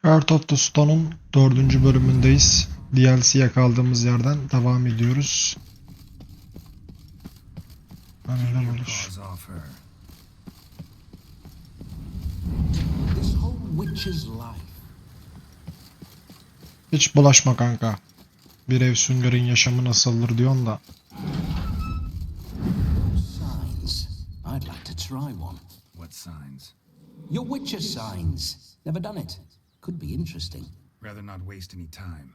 Art of the Stone'un 4. bölümündeyiz. DLC'ye kaldığımız yerden devam ediyoruz. Neler olur? Hiç bulaşma kanka. Bir ev süngerin yaşamı nasıldır diyorsun da. Signs. I'd like to try one. What signs? Your Witcher signs. Never done it. Could be interesting. Rather not waste any time.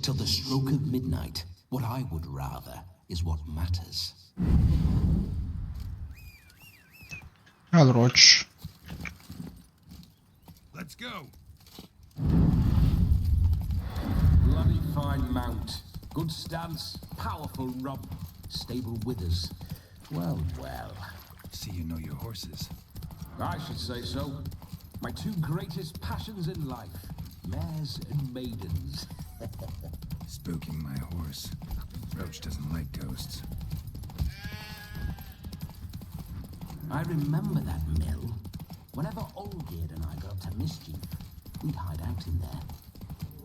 Till the stroke of midnight, what I would rather is what matters. Gel Roach. Let's go. Bloody fine mount. Good stance, powerful rump, stable withers. Well, well. See you know your horses. I should say so. My two greatest passions in life. Mares and maidens. Spooking my horse. Roach doesn't like ghosts. I remember that mill. Whenever Olgerd and I got up to mischief, we'd hide out in there.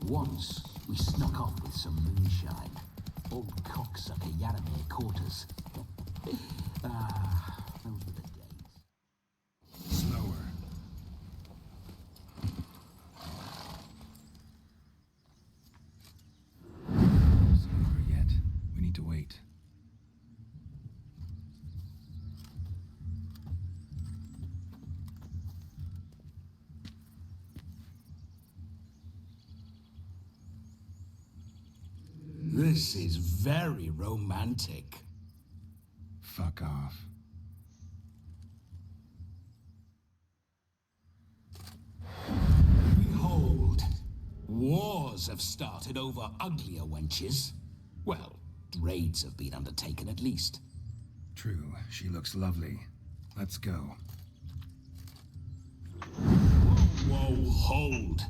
Once, we snuck off with some moonshine. Old cocksucker Yaramir caught us. Those were the days. Slower. It's not over yet. We need to wait. This is very romantic. Fuck off. Behold, wars have started over uglier wenches. Well, raids have been undertaken at least. True, she looks lovely. Let's go. Whoa, hold.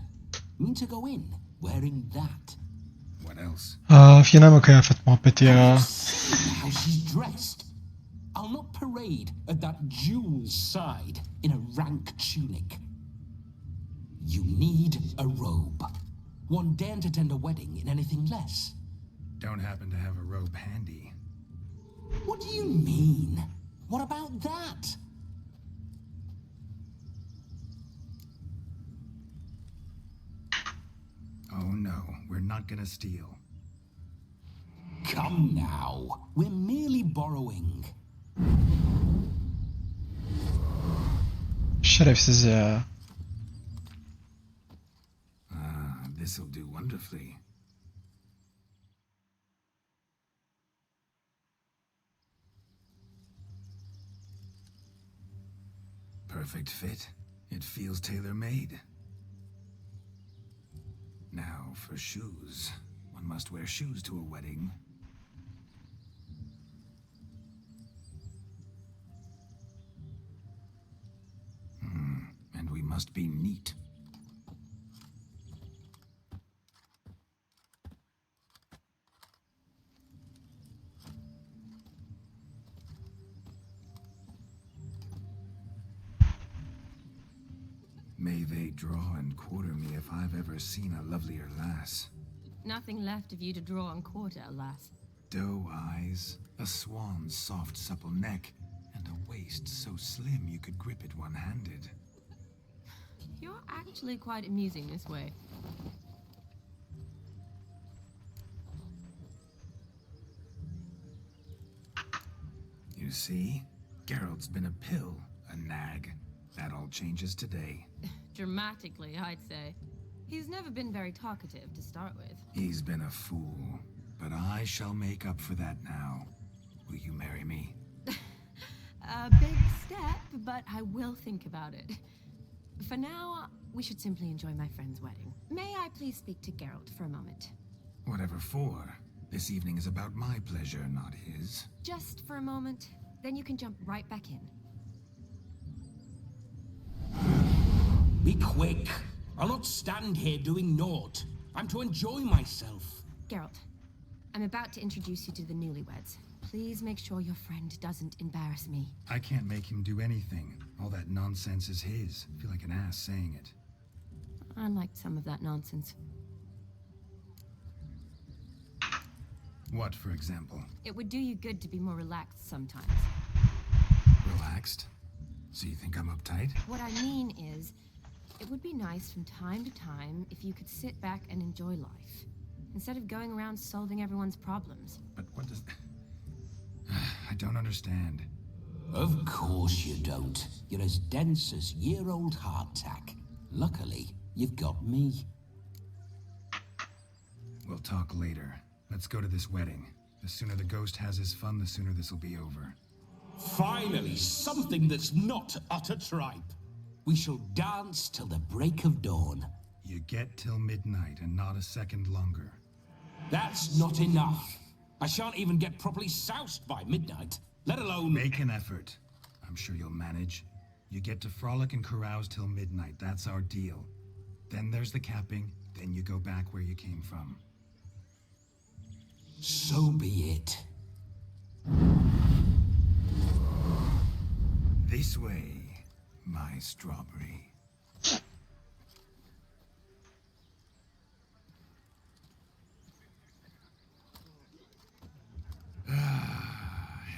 Mean to go in, wearing that. What else? Yine mi kıyafet muhabbeti ya? See how she's dressed. I'll not parade at that jewel's side in a rank tunic. You need a robe. One daren't attend a wedding in anything less. Don't happen to have a robe handy. What do you mean? What about that? Oh no, we're not gonna steal. Come now. We're merely borrowing. Şerefsiz ya. This'll do wonderfully. Perfect fit. It feels tailor-made. Now for shoes. One must wear shoes to a wedding. And we must be neat. May they draw and quarter me if I've ever seen a lovelier lass. Nothing left of you to draw and quarter, alas. Doe eyes, a swan's soft supple neck, and a waist so slim you could grip it one-handed. You're actually quite amusing this way. You see? Geralt's been a pill, a nag. That all changes today. Dramatically, I'd say. He's never been very talkative to start with. He's been a fool, but I shall make up for that now. Will you marry me? A big step, but I will think about it. For now, we should simply enjoy my friend's wedding. May I please speak to Geralt for a moment? Whatever for. This evening is about my pleasure, not his. Just for a moment, then you can jump right back in. Be quick. I'll not stand here doing naught. I'm to enjoy myself. Geralt, I'm about to introduce you to the newlyweds. Please make sure your friend doesn't embarrass me. I can't make him do anything. All that nonsense is his. I feel like an ass saying it. I liked some of that nonsense. What, for example? It would do you good to be more relaxed sometimes. Relaxed? So you think I'm uptight? What I mean is, it would be nice from time to time if you could sit back and enjoy life, instead of going around solving everyone's problems. But what does... I don't understand. Of course you don't. You're as dense as year-old hardtack. Luckily, you've got me. We'll talk later. Let's go to this wedding. The sooner the ghost has his fun, the sooner this will be over. Finally, something that's not utter tripe. We shall dance till the break of dawn. You get till midnight and not a second longer. That's not enough. I shan't even get properly soused by midnight, let alone... Make an effort. I'm sure you'll manage. You get to frolic and carouse till midnight. That's our deal. Then there's the capping. Then you go back where you came from. So be it. This way, my strawberry.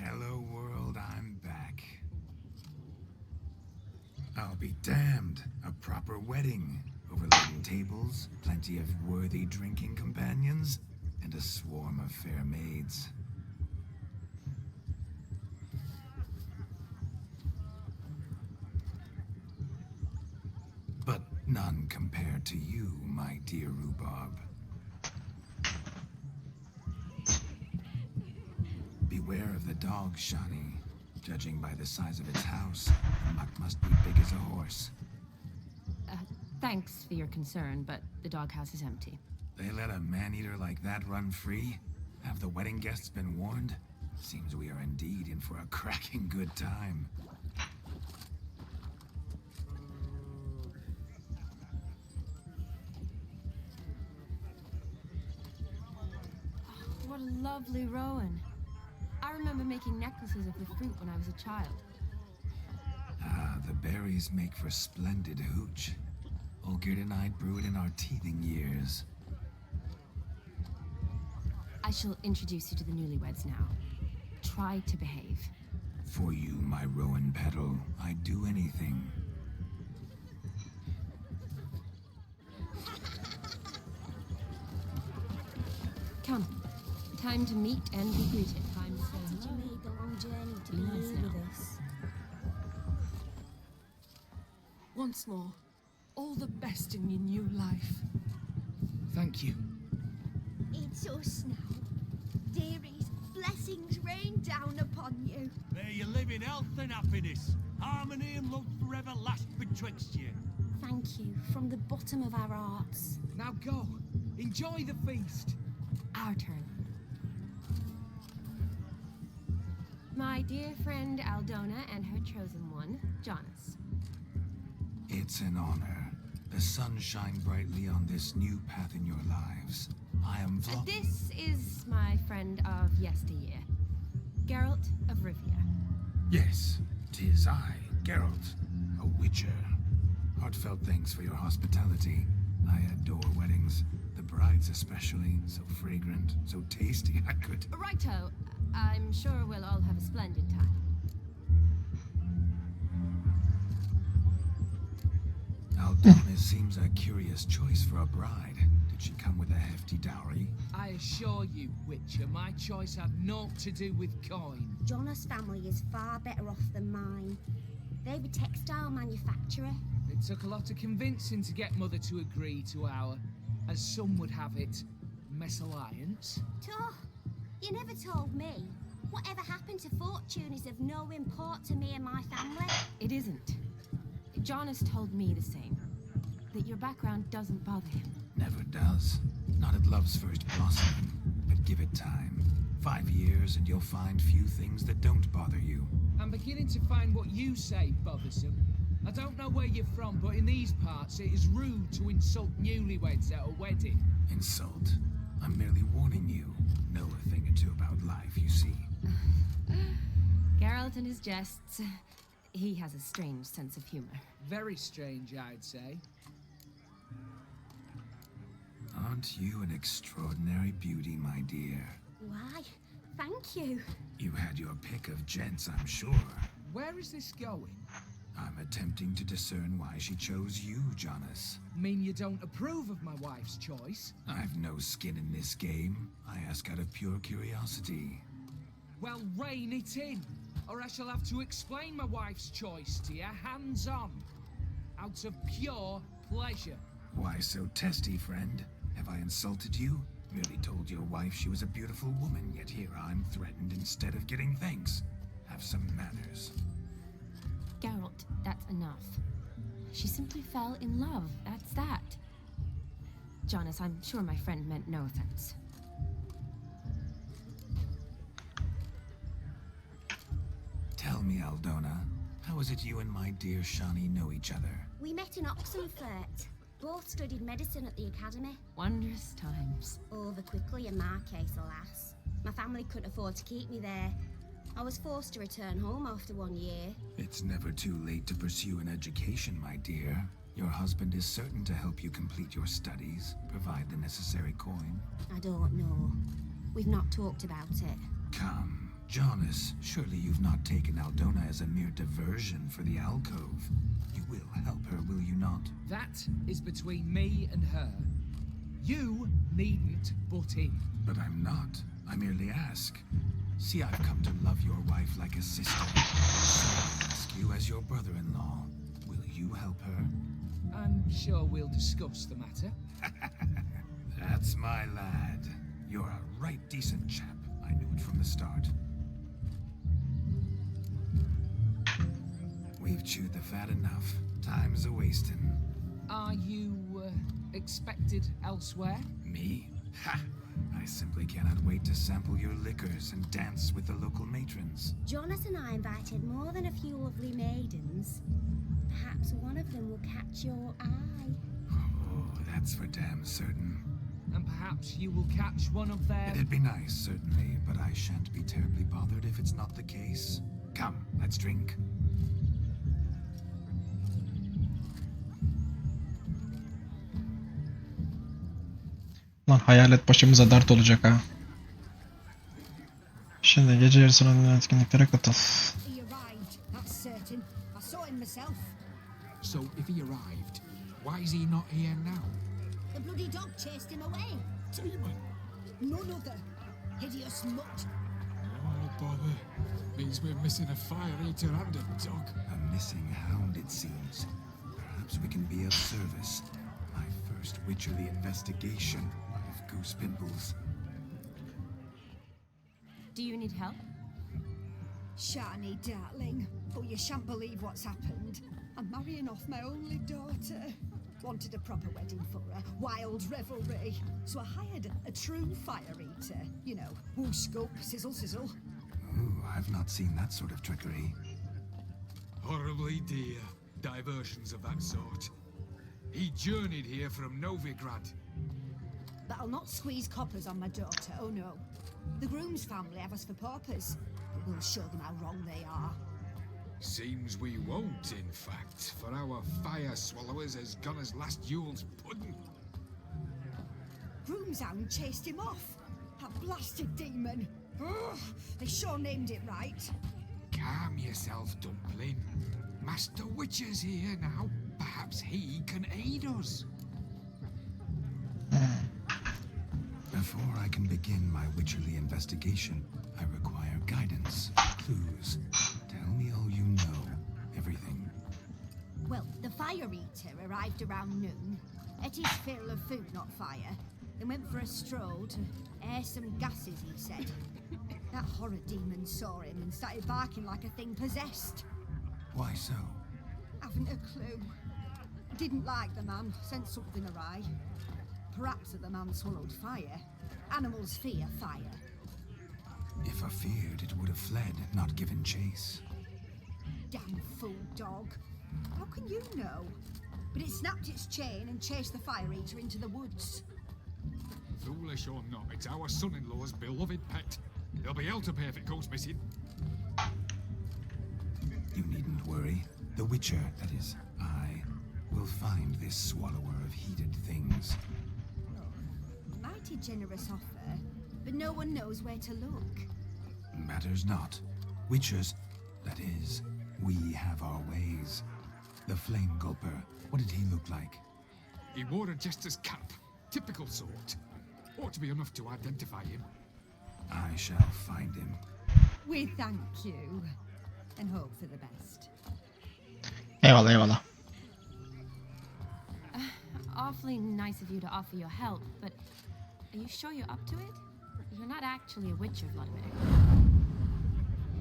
Hello world, I'm back. I'll be damned. A proper wedding. Overladen tables, plenty of worthy drinking companions, and a swarm of fair maids. But none compared to you, my dear rhubarb. Beware of the dog, Shani. Judging by the size of its house, the muck must be big as a horse. Thanks for your concern, but the doghouse is empty. They let a man-eater like that run free? Have the wedding guests been warned? Seems we are indeed in for a cracking good time. What a lovely rowan. I remember making necklaces of the fruit when I was a child. Ah, the berries make for splendid hooch. Olgerd and I brewed in our teething years. I shall introduce you to the newlyweds now. Try to behave. For you, my rowan petal, I'd do anything. Come. Time to meet and be greeted. Time to say Did you hello. make the long journey to Be be nice here now. with us? Once more, all the best in your new life. Thank you. It's us now. Dearies, blessings rain down upon you. May you live in health and happiness. Harmony and love forever last betwixt you. Thank you from the bottom of our hearts. Now go. Enjoy the feast. Our turn. My dear friend Aldona and her chosen one, Jonas. It's an honor. The sun shine brightly on this new path in your lives. I am This is my friend of yesteryear, Geralt of Rivia. Yes, 'tis I, Geralt, a witcher. Heartfelt thanks for your hospitality. I adore weddings. The brides especially. So fragrant, so tasty, I could... Righto. I'm sure we'll all have a splendid time. Aldona seems a curious choice for a bride. Did she come with a hefty dowry? I assure you, Witcher, my choice had naught to do with coin. Jonas' family is far better off than mine. They're a textile manufacturer. It took a lot of convincing to get Mother to agree to our, as some would have it, mesalliance. Toh, you never told me. Whatever happened to fortune is of no import to me and my family. It isn't. Jonas told me the same. That your background doesn't bother him. Never does. Not at love's first blossoming. But give it time. 5 years and you'll find few things that don't bother you. I'm beginning to find what you say bothersome. I don't know where you're from, but in these parts it is rude to insult newlyweds at a wedding. Insult? I'm merely warning you. Know a thing or two about life, you see. Geralt and his jests. He has a strange sense of humor. Very strange, I'd say. Aren't you an extraordinary beauty, my dear? Why, thank you. You had your pick of gents, I'm sure. Where is this going? I'm attempting to discern why she chose you, Jonas. Mean you don't approve of my wife's choice? I've no skin in this game. I ask out of pure curiosity. Well, rein it in, or I shall have to explain my wife's choice to you hands-on. Out of pure pleasure. Why so testy, friend? Have I insulted you? Merely told your wife she was a beautiful woman, yet here I'm threatened instead of getting thanks. Have some manners. Geralt, that's enough. She simply fell in love, that's that. Jonas, I'm sure my friend meant no offense. Tell me, Aldona, how is it you and my dear Shani know each other? We met in Oxenfurt. Both studied medicine at the academy. Wondrous times. Over quickly in my case, alas. My family couldn't afford to keep me there. I was forced to return home after 1 year. It's never too late to pursue an education, my dear. Your husband is certain to help you complete your studies, provide the necessary coin. I don't know. We've not talked about it. Come, Jonas, surely you've not taken Aldona as a mere diversion for the alcove. You will help her, will you not? That is between me and her. You needn't butt in. But I'm not. I merely ask. See, I've come to love your wife like a sister. So I ask you as your brother-in-law, will you help her? I'm sure we'll discuss the matter. That's my lad. You're a right decent chap. I knew it from the start. We've chewed the fat enough. Time's a-wasting. Are you, expected elsewhere? Me? Ha! I simply cannot wait to sample your liquors and dance with the local matrons. Jonas and I invited more than a few lovely maidens. Perhaps one of them will catch your eye. Oh, that's for damn certain. And perhaps you will catch one of their... It'd be nice, certainly, but I shan't be terribly bothered if it's not the case. Come, let's drink. Lan hayalet başımıza dert olacak ha. Şimdi gece yarısına etkinliklere katıl. He arrived, that's certain. I saw him myself. So if he arrived, why is he not here now? The bloody dog chased him away. Demon! None other. Hideous mutt. Oh, bother. Means we're missing a fire eater and a dog. A missing hound, it seems. Perhaps we can be of service. My first Witcherly investigation of goose pimples. Do you need help? Shani, darling. Oh, you shan't believe what's happened. I'm marrying off my only daughter. Wanted a proper wedding for her, wild revelry. So I hired a true fire eater. You know, whoosh, scoop, sizzle, sizzle. Ooh, I've not seen that sort of trickery. Horribly dear diversions of that sort. He journeyed here from Novigrad. But I'll not squeeze coppers on my daughter, oh no. The groom's family have us for paupers, but we'll show them how wrong they are. Seems we won't, in fact, for our fire swallowers has gone as last Yule's pudding. Groom's hound chased him off. That blasted demon. Ugh, they sure named it right. Calm yourself, Dumpling. Master Witcher's here now. Perhaps he can aid us. Before I can begin my Witcherly investigation, I require guidance, clues. Tell me all you know. Everything. Well, the fire eater arrived around noon, ate his fill of food, not fire, then went for a stroll to air some gases, he said. That horror demon saw him and started barking like a thing possessed. Why so? Haven't a clue. Didn't like the man, sensed something awry. Perhaps that the man swallowed fire. Animals fear fire. If I feared, it would have fled, not given chase. Damn fool dog. How can you know? But it snapped its chain and chased the fire eater into the woods. Foolish or not, it's our son-in-law's beloved pet. He'll be hell to pay if it goes missing. You needn't worry. The Witcher, that is, I, will find this swallower of heated things. mighty generous offer, but no one knows where to look. Matters not. Witchers, that is, we have our ways. The Flame Gulper, what did he look like? He wore a jester's cap. Typical sort. Ought to be enough to identify him. I shall find him. We thank you, and hope for the best. Eyvallah eyvallah. Awfully nice of you to offer your help, but are you sure you're up to it? You're not actually a witcher, Vladimir.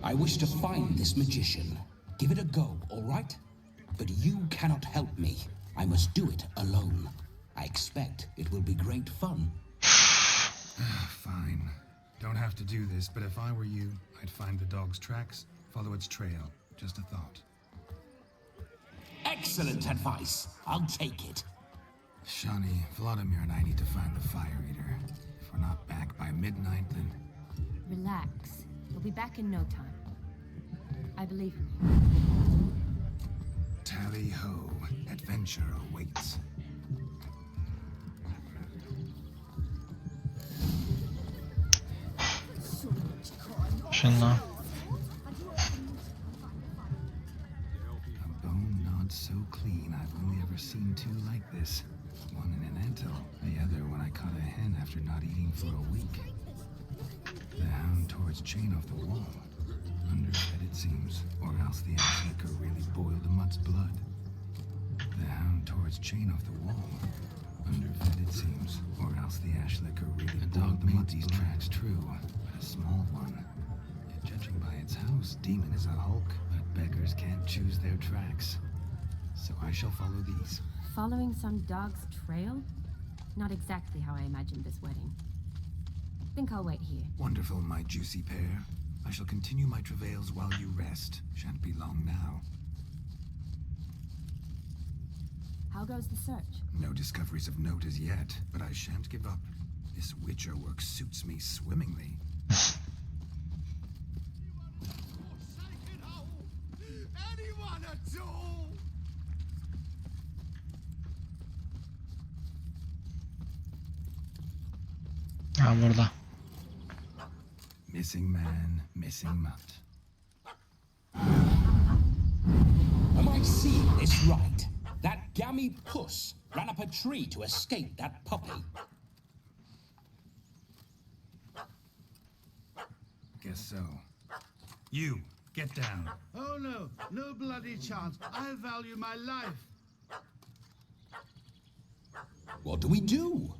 I wish to find this magician. Give it a go, all right? But you cannot help me. I must do it alone. I expect it will be great fun. Fine. Don't have to do this, but if I were you, I'd find the dog's tracks, follow its trail. Just a thought. Excellent advice. I'll take it. Shani, Vladimir and I need to find the Fire Eater. If we're not back by midnight, then... Relax. We'll be back in no time. I believe in you. Tally-ho. Adventure awaits. Şunla. A bone not so clean I've only ever seen two like this. One in an antle, the other when I caught a hen after not eating for a week. The hound tore its chain off the wall. Underfed it seems, or else the ash liquor really boiled the mutt's blood. The hound tore its chain off the wall. Underfed it seems, or else the ash liquor really boiled the mutt's blood. Tracks true, but a small one. Judging by its house, Demon is a hulk, but beggars can't choose their tracks. So I shall follow these. Following some dog's trail? Not exactly how I imagined this wedding. Think I'll wait here. Wonderful, my juicy pair. I shall continue my travails while you rest. Shan't be long now. How goes the search? No discoveries of note as yet, but I shan't give up. This witcher work suits me swimmingly. Anyone at all? Ha burada. Missing man, missing mutt. Am I seeing this right? That gammy puss ran up a tree to escape that puppy. Guess so. You, get down. Oh no, no bloody chance. I value my life. What do we do?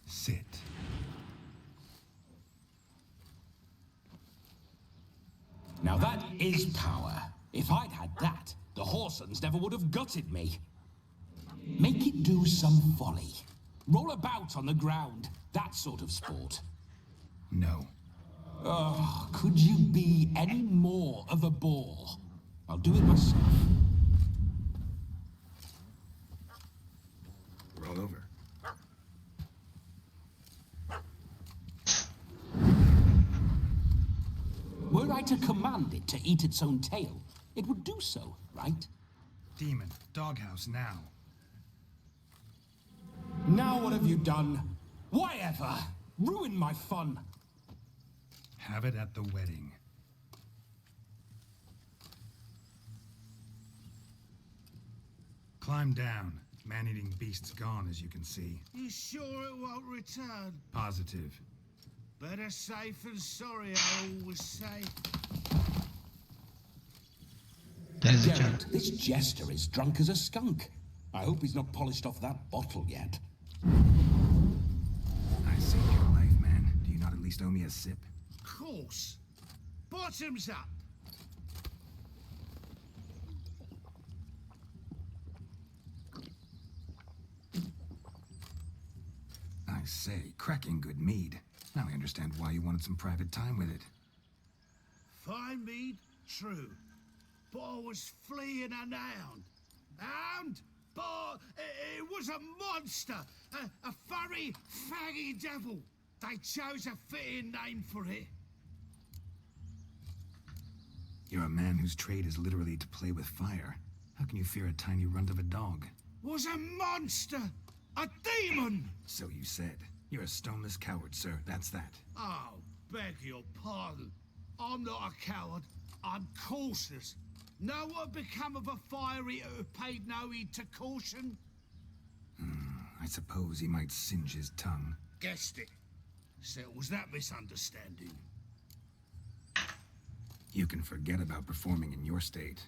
Sit. Now that is power. If I'd had that, the Horsons never would have gutted me. Make it do some folly. Roll about on the ground. That sort of sport. No. Oh, could you be any more of a bore? I'll do it myself. Roll over. Were I to command it to eat its own tail, it would do so, right? Demon, doghouse now. Now what have you done? Why ever? Ruin my fun. Have it at the wedding. Climb down. Man-eating beast's gone, as you can see. You sure it won't return? Positive. Better safe than sorry, I always say. Gerizekalı. Geralt, this jester is drunk as a skunk. I hope he's not polished off that bottle yet. I saved your life, man. Do you not at least owe me a sip? Course. Bottoms up. I say, cracking good mead. Now I understand why you wanted some private time with it. Fine mead, true. But I was fleeing an hound. Hound? But it was a monster. A furry, faggy devil. They chose a fitting name for it. You're a man whose trade is literally to play with fire. How can you fear a tiny runt of a dog? Was a monster! A demon! So you said. You're a stoneless coward, sir. That's that. Oh, beg your pardon. I'm not a coward. I'm cautious. Know what become of a fire eater who paid no heed to caution? I suppose he might singe his tongue. Guessed it. Settles that misunderstanding. You can forget about performing in your state.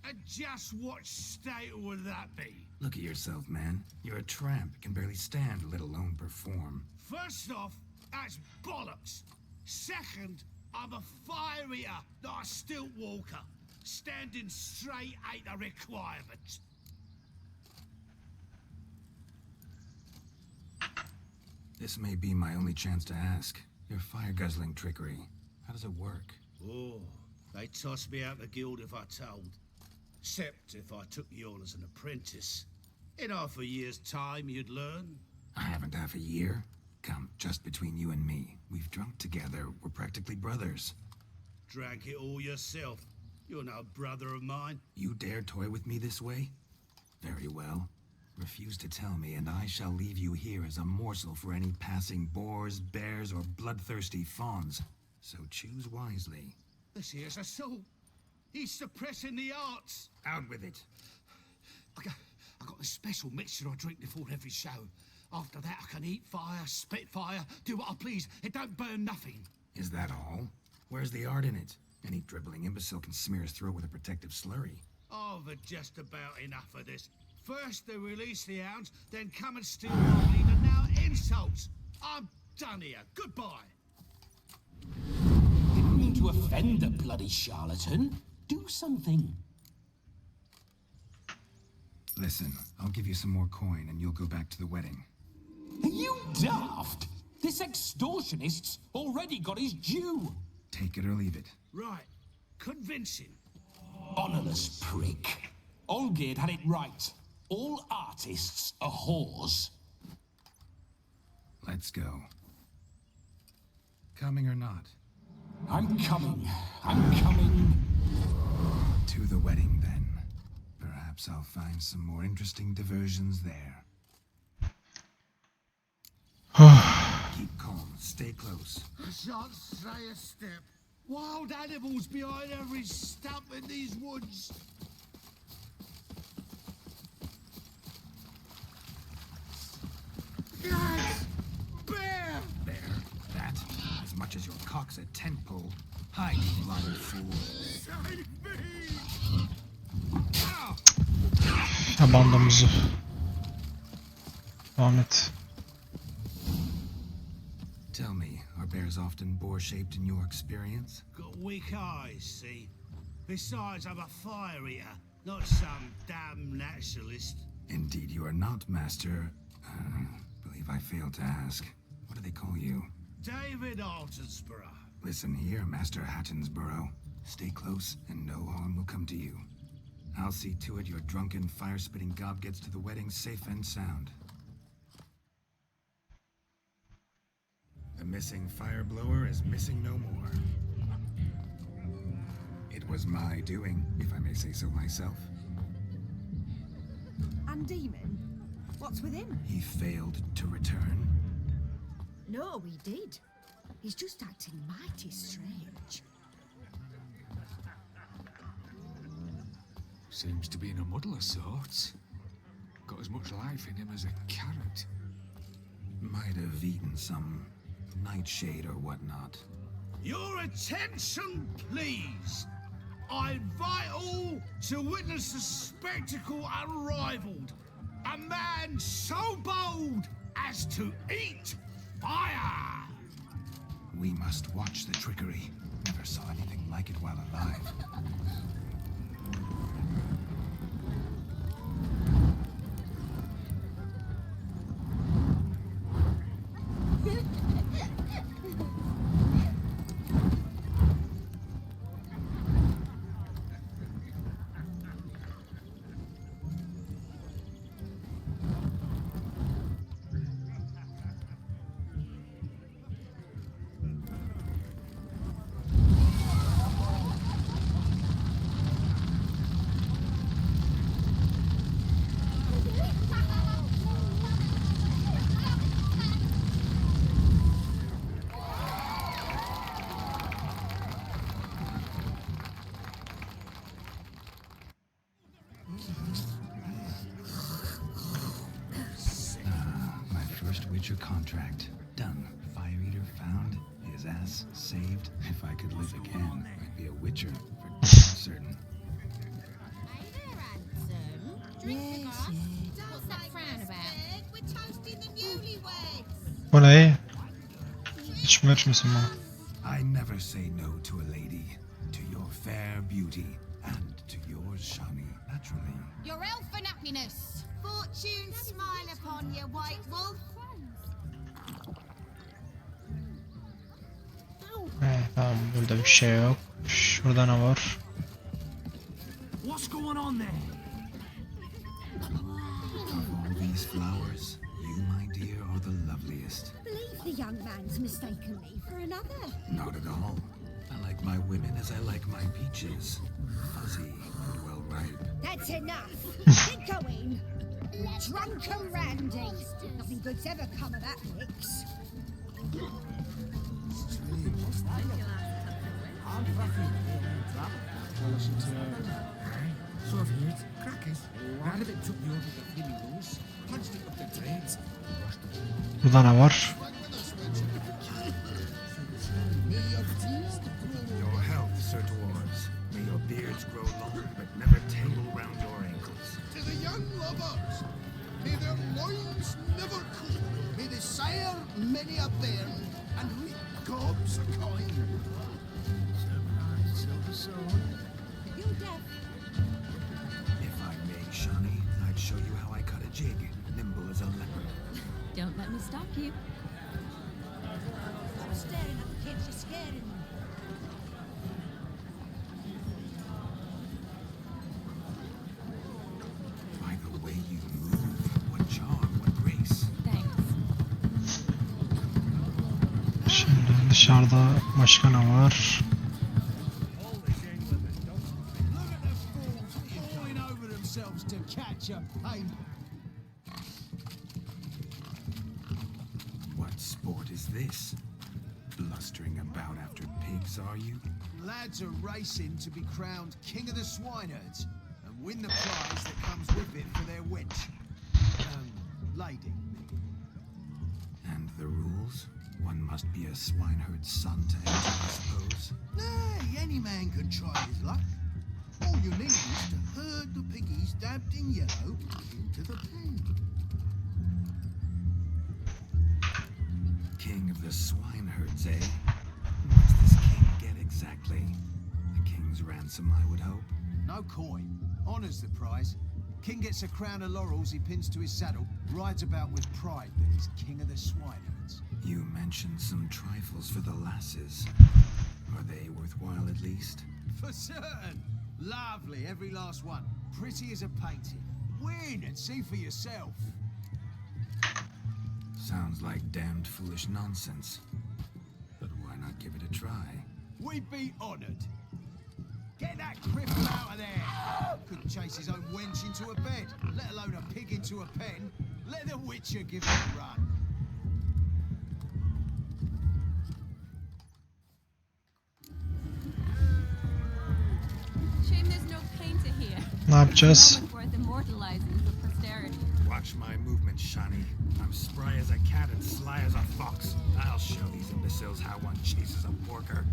And just what state would that be? Look at yourself, man. You're a tramp, can barely stand, let alone perform. First off, that's bollocks. Second, I'm a fire eater, not a stilt walker. Standing straight ain't a requirement. This may be my only chance to ask. Your fire-guzzling trickery, how does it work? Oh, they'd toss me out the guild if I told. Except if I took you on as an apprentice. In half a year's time, you'd learn. I haven't half a year. Come, just between you and me. We've drunk together. We're practically brothers. Drank it all yourself. You're no brother of mine. You dare toy with me this way? Very well. Refuse to tell me, and I shall leave you here as a morsel for any passing boars, bears, or bloodthirsty fawns. So choose wisely. This here's assault. He's suppressing the arts. Out with it. I got a special mixture I drink before every show. After that, I can eat fire, spit fire, do what I please. It don't burn nothing. Is that all? Where's the art in it? Any dribbling imbecile can smear his throat with a protective slurry. I've had just about enough of this. First they release the hounds, then come and steal my lead, and now insults. I'm done here. Goodbye. Didn't mean to offend the bloody charlatan. Do something. Listen, I'll give you some more coin and you'll go back to the wedding. Are you daft? This extortionist's already got his due. Take it or leave it. Right. Convincing. Honourless prick. Olgierd had it right. All artists are whores. Let's go. Coming or not? I'm coming. I'm coming. To the wedding, then. Perhaps I'll find some more interesting diversions there. Keep calm. Stay close. I shan't say a step. Wild animals behind every stump in these woods. Yes! Bear! There. That. As much as your cock's a tent pole. Hide, you blind fool. Save me! Ow! Tabandamızı. Ahmet. Tell me, are bears often boar-shaped in your experience? Got weak eyes, see? Besides, I'm a fire eater, not some damn naturalist. Indeed you are not, Master. Believe I failed to ask. What do they call you? David Altonsborough. Listen here, Master Hattonsborough. Stay close, and no harm will come to you. I'll see to it your drunken, fire-spitting gob gets to the wedding safe and sound. The missing fire blower is missing no more. It was my doing, if I may say so myself. And Demon? What's with him? He failed to return. No, he did. He's just acting mighty strange. Seems to be in a muddle of sorts. Got as much life in him as a carrot. Might have eaten some nightshade or whatnot. Your attention, please. I invite all to witness a spectacle unrivaled. A man so bold as to eat fire. We must watch the trickery. Never saw anything like it while alive. signature contract. Done. Fire Eater found. His ass saved. If I could live again, I'd be a witcher for certain. Hey there, handsome. Drink with us. What's that frown about? We're toasting the newlyweds. Bu ne? İçmek misin bana? I never say no to a lady. To your fair beauty. And to yours, Shani, naturally. Your elfin happiness. Fortune smile upon you, White Wolf. Tamam, burada bir şey yok. Şurada ne var? What's going on there? Of all these flowers, you, my dear, are the loveliest. I believe the young man's mistaken me for another. Not at all. I like my women as I like my peaches. Fuzzy and well ripe. That's enough. Get going. Drunken Randy. Nothing good's ever come of that mix. So I've heard. Crackers. Round a bit took me over the flimmy rules. Punched it up the drains. Burada ne var? Your health, Sir Dwarves. May your beards grow long, but never tangle round your ankles. To the young lovers, may their loins never cool. May they sire many a bairn and reap gobs of coin. You deaf. If I may, Shani, I'd show you how I cut a jig, nimble as a leopard. Don't let me stop you. Stop staring at the kids, you're scaring them. By the way you move, what charm, what grace. Thanks. Şimdi dışarıda başka ne var? Falling over themselves to catch a payment. What sport is this? Blustering about after pigs, are you? Lads are racing to be crowned King of the Swineherds and win the prize that comes with it for their wench. Lady. And the rules? One must be a swineherd's son to enter, I suppose. Nay, any man can try his luck. All you need is to herd the piggies dabbed in yellow into the pen. King of the swineherds, eh? What's this king get exactly? The king's ransom, I would hope. No coin. Honours the prize. King gets a crown of laurels he pins to his saddle, rides about with pride that he's king of the swineherds. You mentioned some trifles for the lasses. Are they worthwhile at least? For certain. Lovely, every last one. Pretty as a painting. Win and see for yourself. Sounds like damned foolish nonsense. But why not give it a try? We'd be honoured. Get that cripple out of there! Couldn't chase his own wench into a bed, let alone a pig into a pen. Let the Witcher give it a run. Shame there's no painter here. Ne yapacağız? Moment worth immortalizing for posterity. Watch my movements, Shani. I'm spry as a cat and sly as a fox. I'll show these imbeciles how one chases a porker.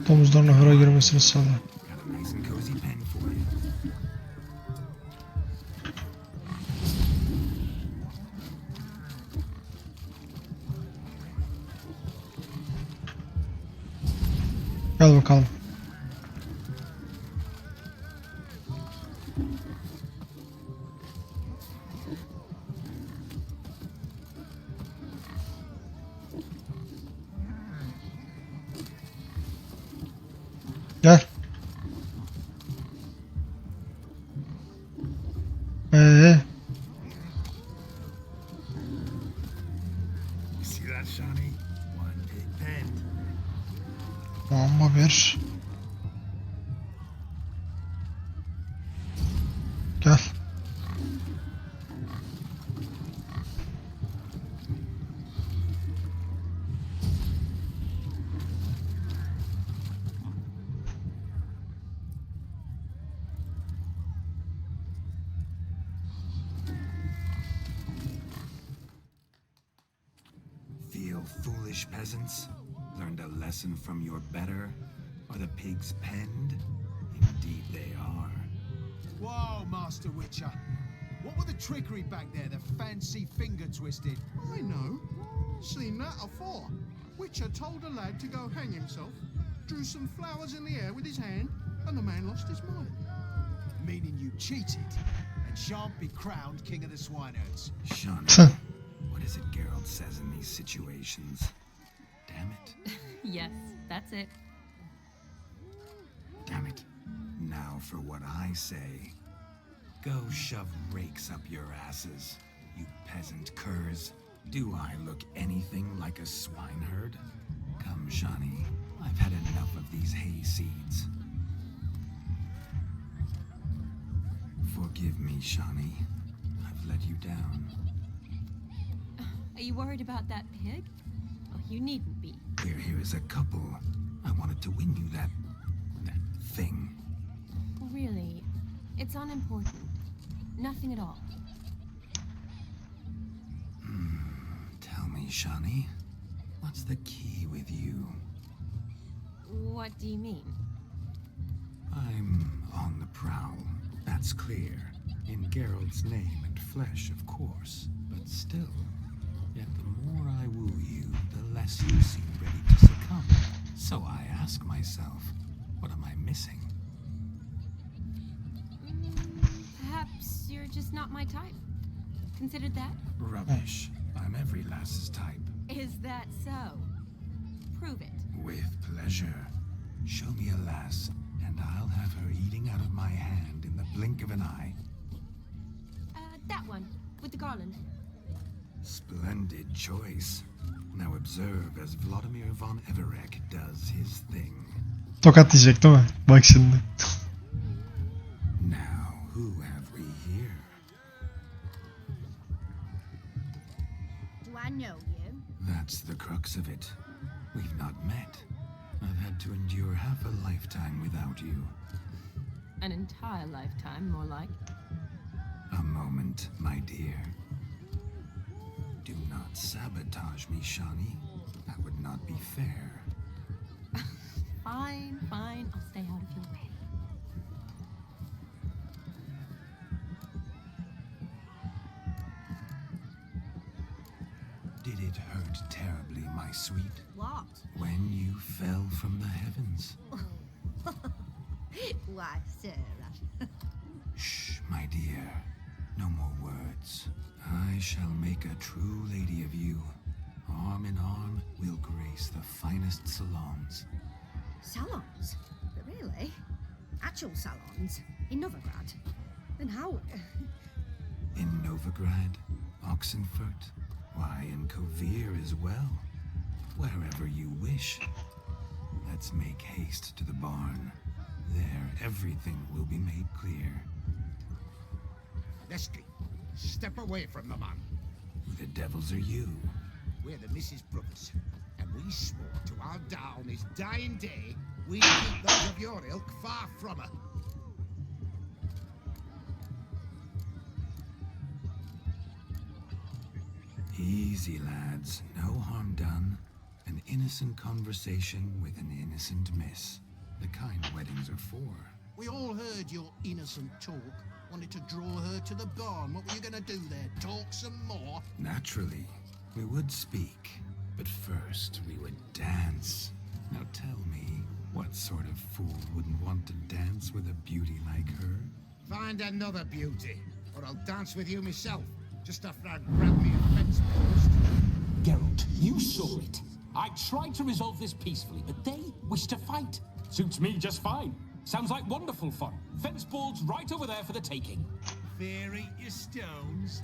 Domuzların ahıra girmesini sağla. Got a nice and cozy pen for you. Gel bakalım. Gel. You see that, Shani? One big pen. Muamma bir. Gel. little foolish peasants? Learned a lesson from your better? Are the pigs penned? Indeed they are. Whoa, Master Witcher. What were the trickery back there, the fancy finger twisted? I know. Seen that afore. Witcher told a lad to go hang himself, drew some flowers in the air with his hand, and the man lost his mind. Meaning you cheated and shan't be crowned King of the Swineherds. Shawnee, what is it Geralt says in these situations? Damn it. Yes, that's it. Damn it. Now for what I say. Go shove rakes up your asses, you peasant curs. Do I look anything like a swineherd? Come, Shawnee. I've had enough of these hay seeds. Forgive me, Shawnee. I've let you down. Are you worried about that pig? Oh, you needn't be. We're here as a couple. I wanted to win you that thing. Really, it's unimportant. Nothing at all. Tell me, Shawnee, what's the key with you? What do you mean? I'm on the prowl. That's clear. In Geralt's name and flesh, of course. But still, yet the more I woo you, the less you seem ready to succumb. So I ask myself, what am I missing? Perhaps you're just not my type. Considered that? Rubbish. I'm every lass's type. Is that so? Prove it. With pleasure. Show me a lass, and I'll have her eating out of my hand in the blink of an eye. That one, with the garland. Splendid choice. Now observe as Vladimir von Everek does his thing. Tokat diyecek değil mi? Bak şimdi. Now, who have we here? Do I know you? That's the crux of it. We've not met. I've had to endure half a lifetime without you. An entire lifetime, more like. A moment, my dear. Do not sabotage me, Shawnee. That would not be fair. Fine, fine. I'll stay out of your way. Did it hurt terribly, my sweet? What? When you fell from the heavens? Why, Sarah. Shh, my dear. No more words. I shall make a true lady of you. Arm in arm, we'll grace the finest salons. Salons? Really? Actual salons? In Novigrad? And how? In Novigrad, Oxenfurt, why, in Kovir as well. Wherever you wish. Let's make haste to the barn. There, everything will be made clear. Leslie, step away from the man. Who the devils are you? We're the Mrs. Brothers, and we swore to our da on his dying day we'd keep those of your ilk far from her. Easy, lads. No harm done. An innocent conversation with an innocent miss. The kind weddings are for. We all heard your innocent talk. Wanted to draw her to the barn. What were you going to do there? Talk some more? Naturally, we would speak. But first, we would dance. Now tell me, what sort of fool wouldn't want to dance with a beauty like her? Find another beauty, or I'll dance with you myself, just after I grab me a fence post. Geralt, you saw it. I tried to resolve this peacefully, but they wish to fight. Suits me just fine. Sounds like wonderful fun. Fence balls right over there for the taking. Fear eat your stones.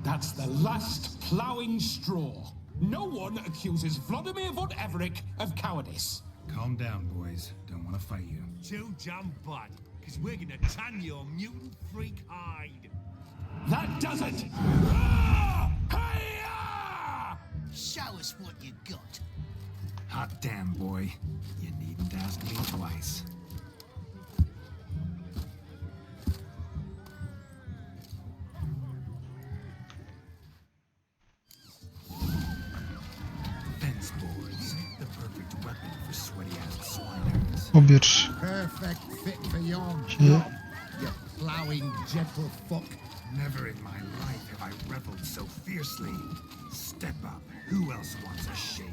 That's the last ploughing straw. No one accuses Vladimir von Everek of cowardice. Calm down, boys. Don't want to fight you. Too damn bad, because we're gonna tan your mutant freak hide. That does it! Ah! Hi-ya! Show us what you got. Hot damn, boy. You needn't ask me twice. perfect weapon for sweaty-ass swineherds. O bir Perfect fit for your şey. job, you ploughing gentle fuck. Never in my life have I reveled so fiercely. Step up. Who else wants a shave?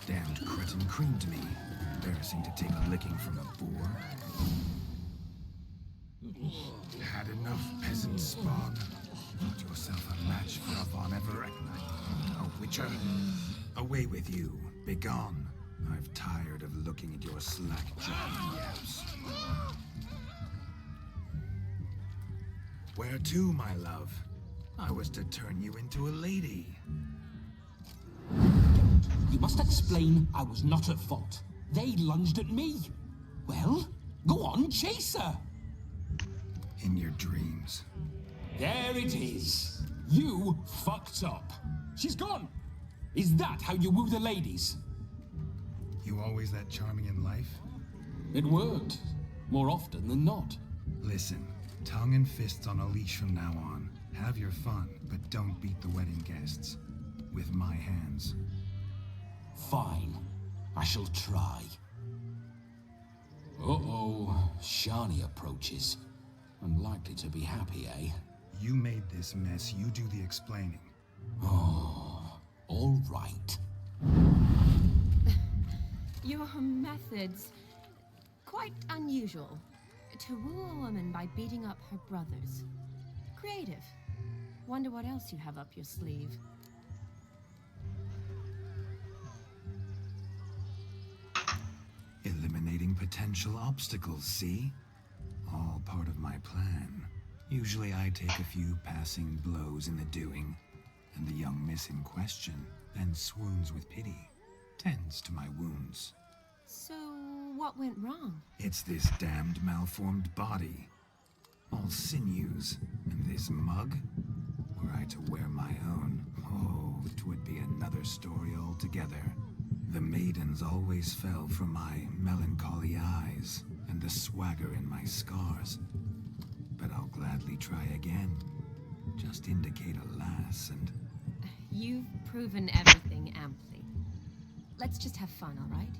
Damned cretin creamed me. Embarrassing to take a licking from a boar. Had enough, peasant spawn. Got yourself a match for a Von Everett. A witcher. Away with you. Begone. I've tired of looking at your slack-jawed yaps. Where to, my love? I was to turn you into a lady. You must explain I was not at fault. They lunged at me. Well, go on, chase her. In your dreams. There it is. You fucked up. She's gone. Is that how you woo the ladies? You always that charming in life? It worked. More often than not. Listen, tongue and fists on a leash from now on. Have your fun, but don't beat the wedding guests. With my hands. Fine. I shall try. Uh-oh. Shani approaches. Unlikely to be happy, eh? You made this mess, you do the explaining. Oh, all right. Your methods, quite unusual. To woo a woman by beating up her brothers. Creative. Wonder what else you have up your sleeve. Eliminating potential obstacles, see? All part of my plan. Usually I take a few passing blows in the doing, and the young miss in question then swoons with pity, tends to my wounds. So, what went wrong? It's this damned malformed body. All sinews, and this mug? Were I to wear my own, oh, 'twould be another story altogether. The maidens always fell for my melancholy eyes, and the swagger in my scars. But I'll gladly try again. Just indicate a lass and... You've proven everything amply. Let's just have fun, all right?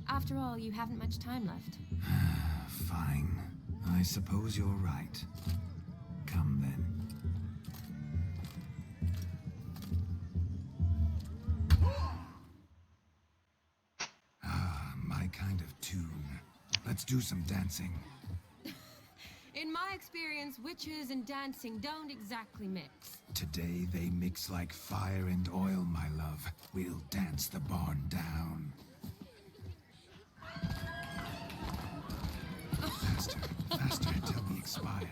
After all, you haven't much time left. Fine. I suppose you're right. Come then. Ah, my kind of tune. Let's do some dancing. In my experience, witches and dancing don't exactly mix. Today they mix like fire and oil, my love. We'll dance the barn down. Faster, faster, till we expire.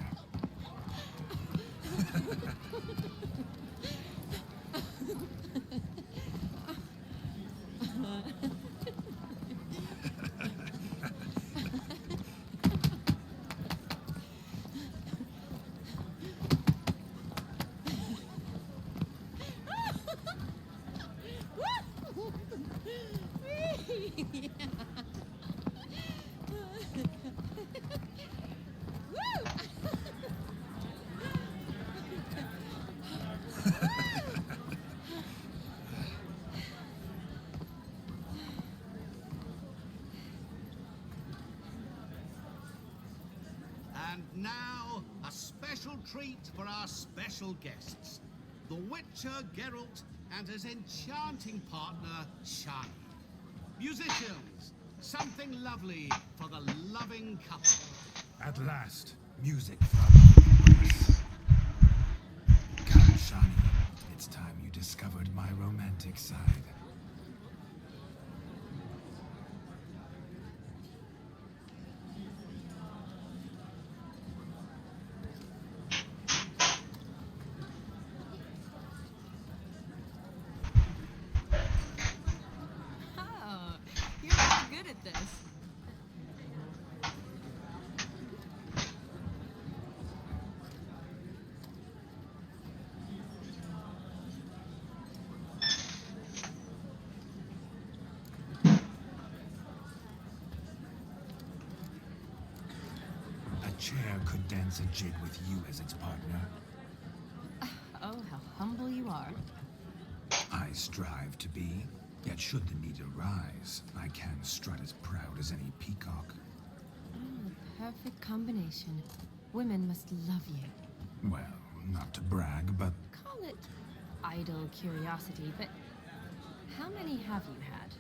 And now, a special treat for our special guests. The Witcher Geralt and his enchanting partner, Shani. Musicians, something lovely for the loving couple. At last, music from us. Come, Shani. It's time you discovered my romantic side. Oh, you're really good at this. A chair could dance a jig with you as its partner. Oh, how humble you are. I strive to be. Yet should the need arise, I can strut as proud as any peacock. Oh, perfect combination. Women must love you. Well, not to brag, but Call it idle curiosity, but how many have you had?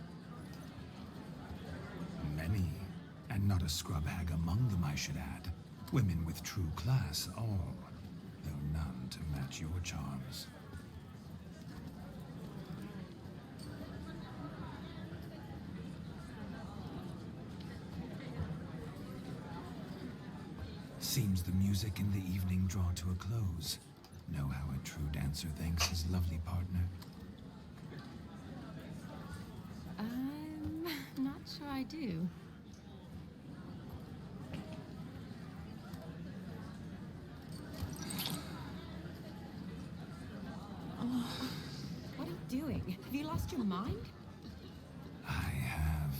many. And not a scrub hag among them, I should add. Women with true class, all. Though none to match your charms. Seems the music and the evening draw to a close. Know how a true dancer thanks his lovely partner? I'm not sure I do. What are you doing? Have you lost your mind? I have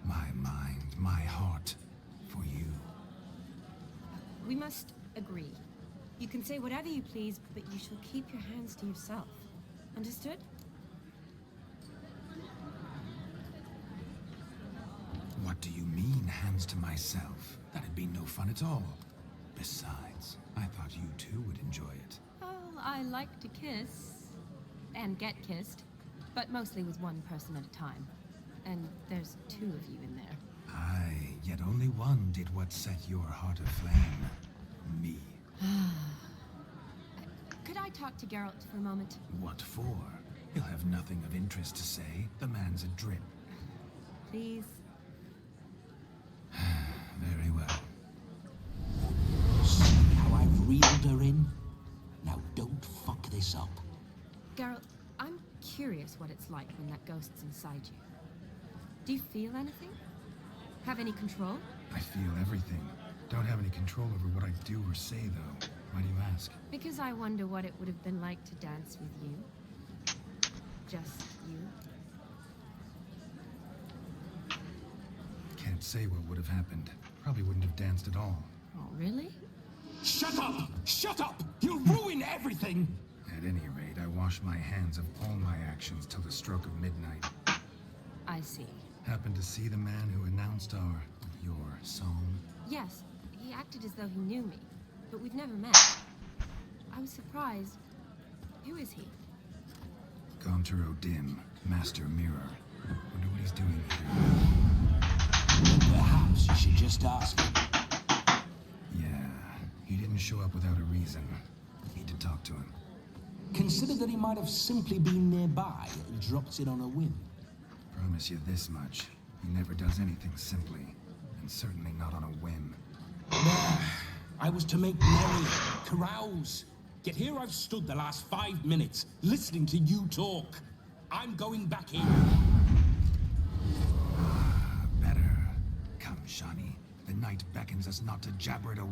my mind, my heart for you. We must agree. You can say whatever you please, but you shall keep your hands to yourself. Understood? What do you mean, hands to myself? That'd be no fun at all. Besides, I thought you too would enjoy it. Well, I like to kiss. And get kissed. But mostly with one person at a time. And there's two of you in there. Aye, yet only one did what set your heart aflame. Me. Could I talk to Geralt for a moment? What for? He'll have nothing of interest to say. The man's a drip. Please? Very well. See how I've reeled her in? Now don't fuck this up. Geralt, I'm curious what it's like when that ghost's inside you. Do you feel anything? Have any control? I feel everything. Don't have any control over what I do or say, though. Why do you ask? Because I wonder what it would have been like to dance with you. Just you. Can't say what would have happened. Probably wouldn't have danced at all. Oh, really? Shut up! Shut up! You'll ruin everything! At any rate, I wash my hands of all my actions till the stroke of midnight. I see. Happened to see the man who announced your song? Yes, he acted as though he knew me, but we've never met. I was surprised. Who is he? Gaunter O'Dim, Master Mirror. Wonder what he's doing here. Perhaps you should just ask him. Yeah, he didn't show up without a reason. Need to talk to him. Consider that he might have simply been nearby and dropped in on a whim. Promise you this much. He never does anything simply. And certainly not on a whim. I was to make merry, carouse. Yet here I've stood the last 5 minutes, listening to you talk. I'm going back in. Better. Come, Shani. The night beckons us not to jabber it away.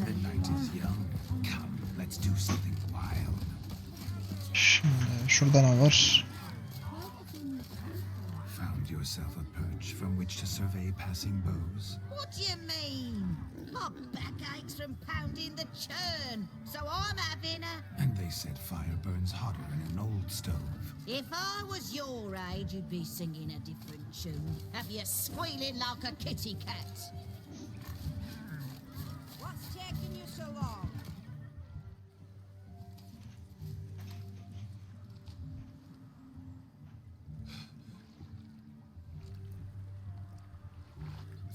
The night is young. Come, let's do something wild. Şimdi şurada ne var? Found yourself a perch from which to survey passing beaux? What do you mean? My back aches from pounding the churn, so I'm having a... And they said fire burns hotter in an old stove. If I was your age, you'd be singing a different tune. Have you squealing like a kitty cat? What's taking you so long?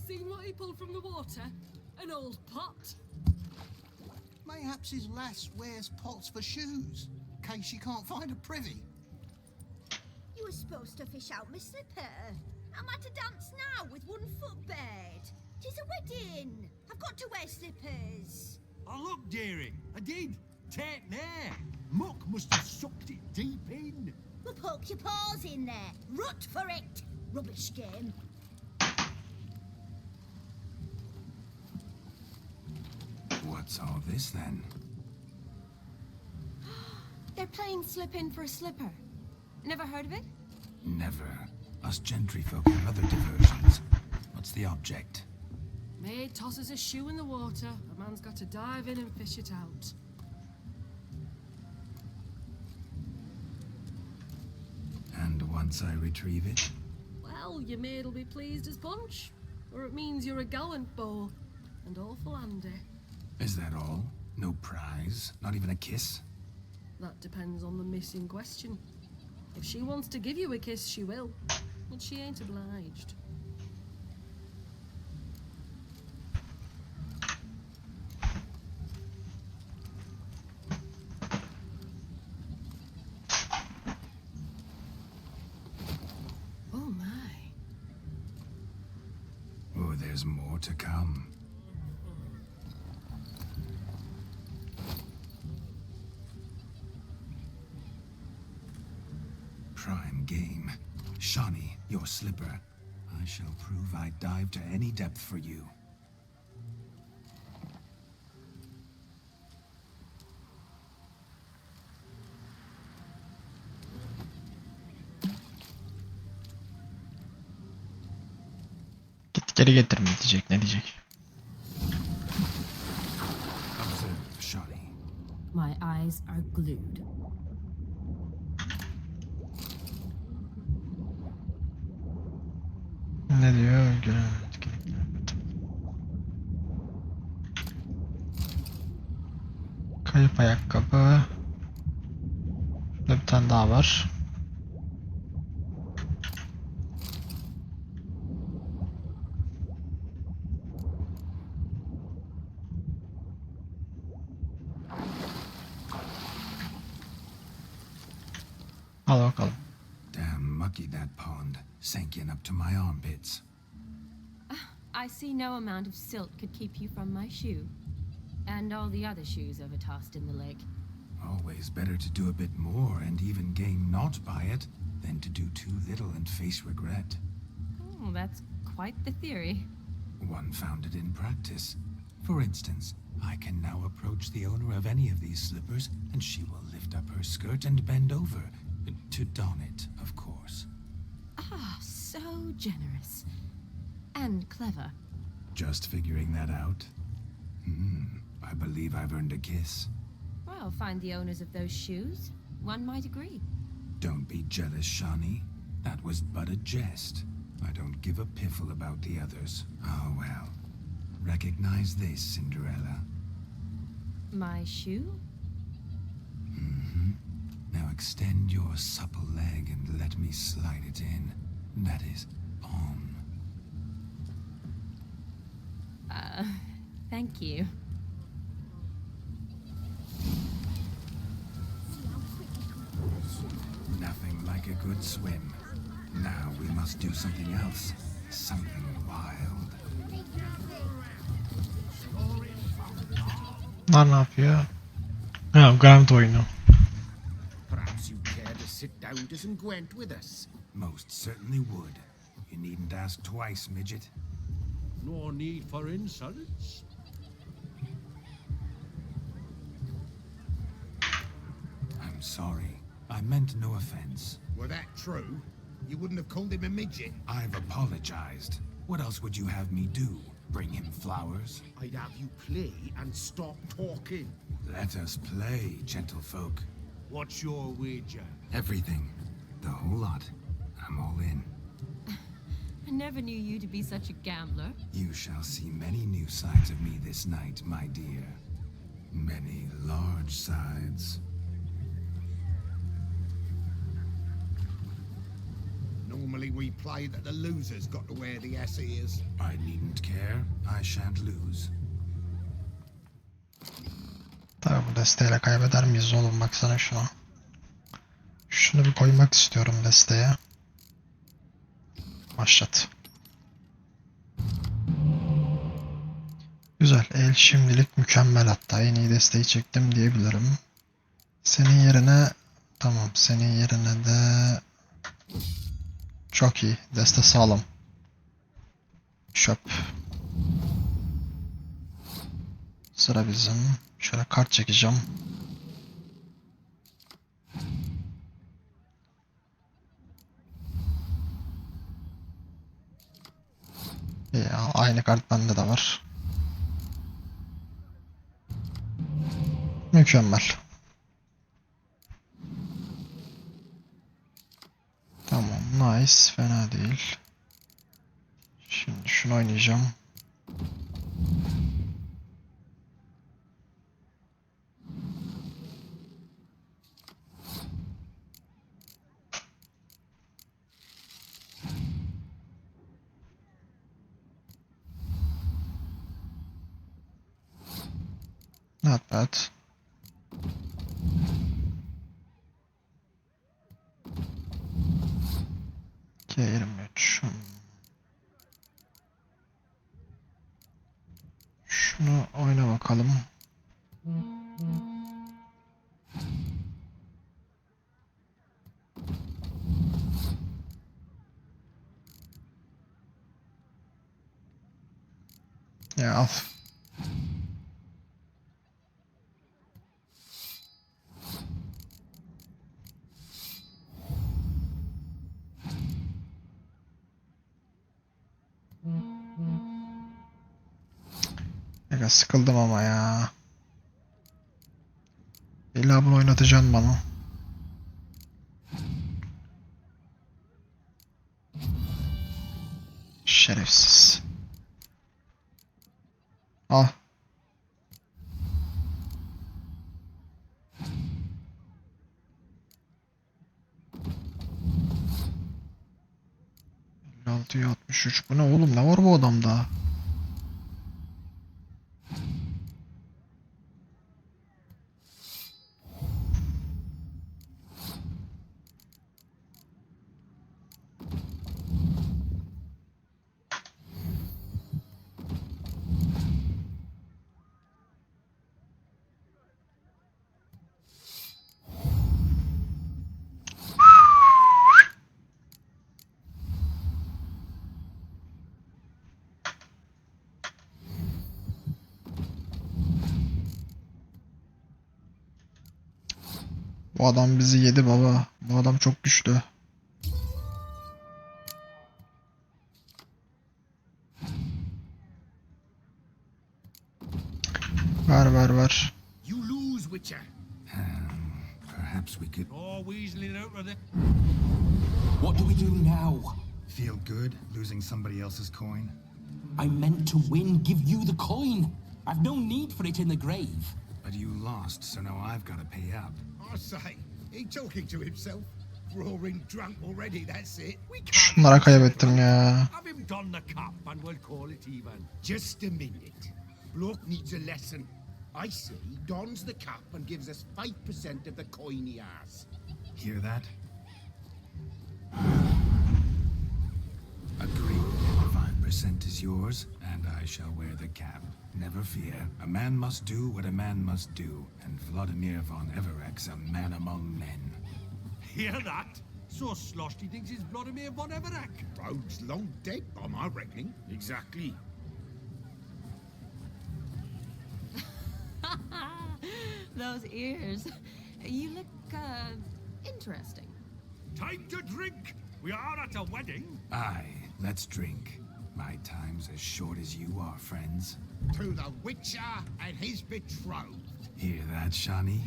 Seen what he pulled from the water? An old pot? Mayhaps his lass wears pots for shoes, in case she can't find a privy. You were supposed to fish out my slipper. I'm at a dance now with one foot bed. 'Tis a wedding. I've got to wear slippers. Oh, look, dearie, I did. Take there. Muck must have sucked it deep in. Well, poke your paws in there. Rut for it. Rubbish game. What's all this then? They're playing slip in for a slipper. Never heard of it? Never. Us gentry folk have other diversions. What's the object? Maid tosses a shoe in the water. A man's got to dive in and fish it out. And once I retrieve it? Well, your maid'll be pleased as punch. Or it means you're a gallant beau. And awful handy. Is that all? No prize? Not even a kiss? That depends on the miss in question. If she wants to give you a kiss, she will. But she ain't obliged. Oh my. Oh, there's more to come. Prime game. Shawnee, your slipper. I shall prove I'd dive to any depth for you. Git geri getir mi diyecek, ne diyecek? Observe, Shawnee. My eyes are glued. Ne diyor? Kayıp ayakkabı. Burada bir tane daha var. Al bakalım. Damn mucky that pond. Sank in up to my armpits. I see no amount of silt could keep you from my shoe. And all the other shoes overtossed in the lake. Always better to do a bit more and even gain naught by it than to do too little and face regret. Oh, that's quite the theory. One founded in practice. For instance, I can now approach the owner of any of these slippers and she will lift up her skirt and bend over. To don it, of course. Ah, so generous. And clever. Just figuring that out? I believe I've earned a kiss. Well, find the owners of those shoes. One might agree. Don't be jealous, Shawnee. That was but a jest. I don't give a piffle about the others. Oh well. Recognize this, Cinderella. My shoe? Now extend your supple leg and let me slide it in. That is on. Thank you. Nothing like a good swim. Now we must do something else. Something wild. Bunlar ne yapıyor? Ha, Grand oyunu. Perhaps you care to sit down to some Gwent with us? Most certainly would. You needn't ask twice, midget. No need for insolence. I'm sorry. I meant no offense. Were that true, you wouldn't have called him a midget. I've apologized. What else would you have me do? Bring him flowers? I'd have you play and stop talking. Let us play, gentlefolk. What's your wager? Everything. The whole lot. I'm all in. I never knew you to be such a gambler. You shall see many new sides of me this night, my dear. Many large sides. Normally we play that the loser's got to wear the ass ears. I needn't care. I shan't lose. Tabii bu desteğiyle kaybeder miyiz oğlum, baksana şuna. Şunu bir koymak istiyorum desteğe. Başlat. Güzel. El şimdilik mükemmel, hatta en iyi desteği çektim diyebilirim. Senin yerine tamam, senin yerine de çok iyi. Deste sağlam. Çöp. Sıra bizim. Şöyle kart çekeceğim. Ya, Aynı kart bende de var. Mükemmel. Tamam, nice, fena değil. Şimdi şunu oynayacağım. Not bad. K23. Şunu oyna bakalım. Ya al. Ya sıkıldım ama ya. İlla bunu oynatacaksın bana. Şerefsiz. Al. ...56'ya 63. Bu ne oğlum? Ne var bu adamda? Bu adam bizi yedi baba. Bu adam çok güçlü. Ver. You lose, Witcher. Perhaps we could Oh, weaseling out of it. What do we do now? feel good losing somebody else's coin. I meant to win, give you the coin. I've no need for it in the grave. But you lost, so now I've got to pay up. I say, he talking to himself. Roaring drunk already, that's it. We can't Şunlara kaybettim ya. have him don the cup and we'll call it even. Just a minute. Bloke needs a lesson. I say he dons the cup and gives us 5% of the coin he has. Hear that? Agreed. 5% is yours, and I shall wear the cap. Never fear. A man must do what a man must do, and Vladimir von Evereck's a man among men. Hear that? So sloshed he thinks he's Vladimir von Everett. Rogue's long dead by my reckoning. Exactly. Those ears. You look, interesting. Time to drink. We are at a wedding. Aye, let's drink. My time's as short as you are, friends. To the Witcher and his betrothed. Hear that, Shani?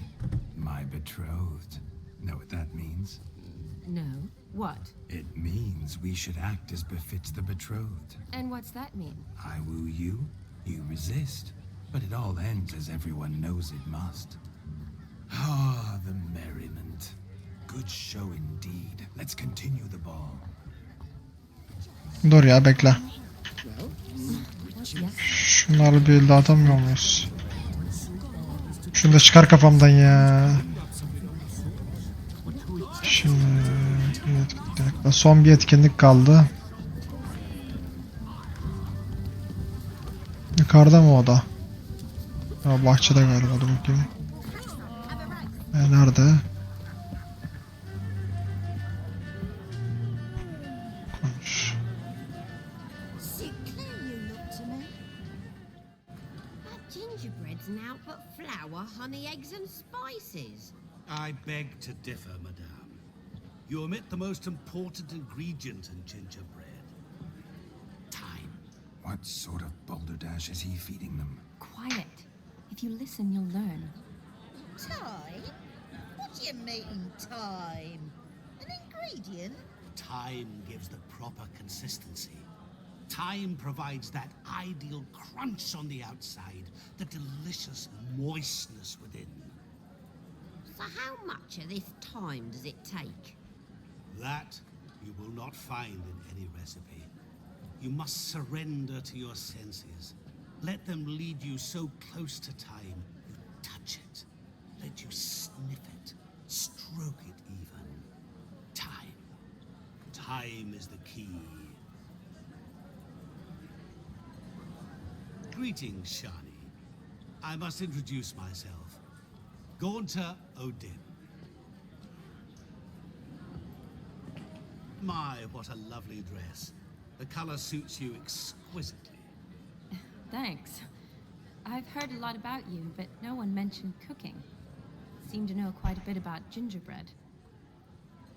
My betrothed. Know what that means? No. What? It means we should act as befits the betrothed. And what's that mean? I woo you, you resist. But it all ends as everyone knows it must. Ah, the merriment. Good show indeed. Let's continue the ball. Dur ya bekle. Şunları bir elde atamıyor muyuz? Şunu da çıkar kafamdan ya. Şimdi son bir etkinlik kaldı. Yukarıda mı o da? Ya bahçede galiba, dur bakayım. Nerede? Konuş. Sickly you look to me. That gingerbread's naught but flour, honey, eggs and spices. I beg to differ, madame. You omit the most important ingredient in gingerbread. Time. What sort of balderdash is he feeding them? Quiet. If you listen, you'll learn. Time? What do you mean, time? An ingredient? Time gives the proper consistency. Time provides that ideal crunch on the outside, the delicious moistness within. So how much of this time does it take? That you will not find in any recipe. You must surrender to your senses. Let them lead you so close to time, you touch it. Let you sniff it, stroke it even. Time. Time is the key. Greetings, Shani. I must introduce myself. Gaunter Odin. My, what a lovely dress. The color suits you exquisitely. Thanks. I've heard a lot about you, but no one mentioned cooking. Seem to know quite a bit about gingerbread.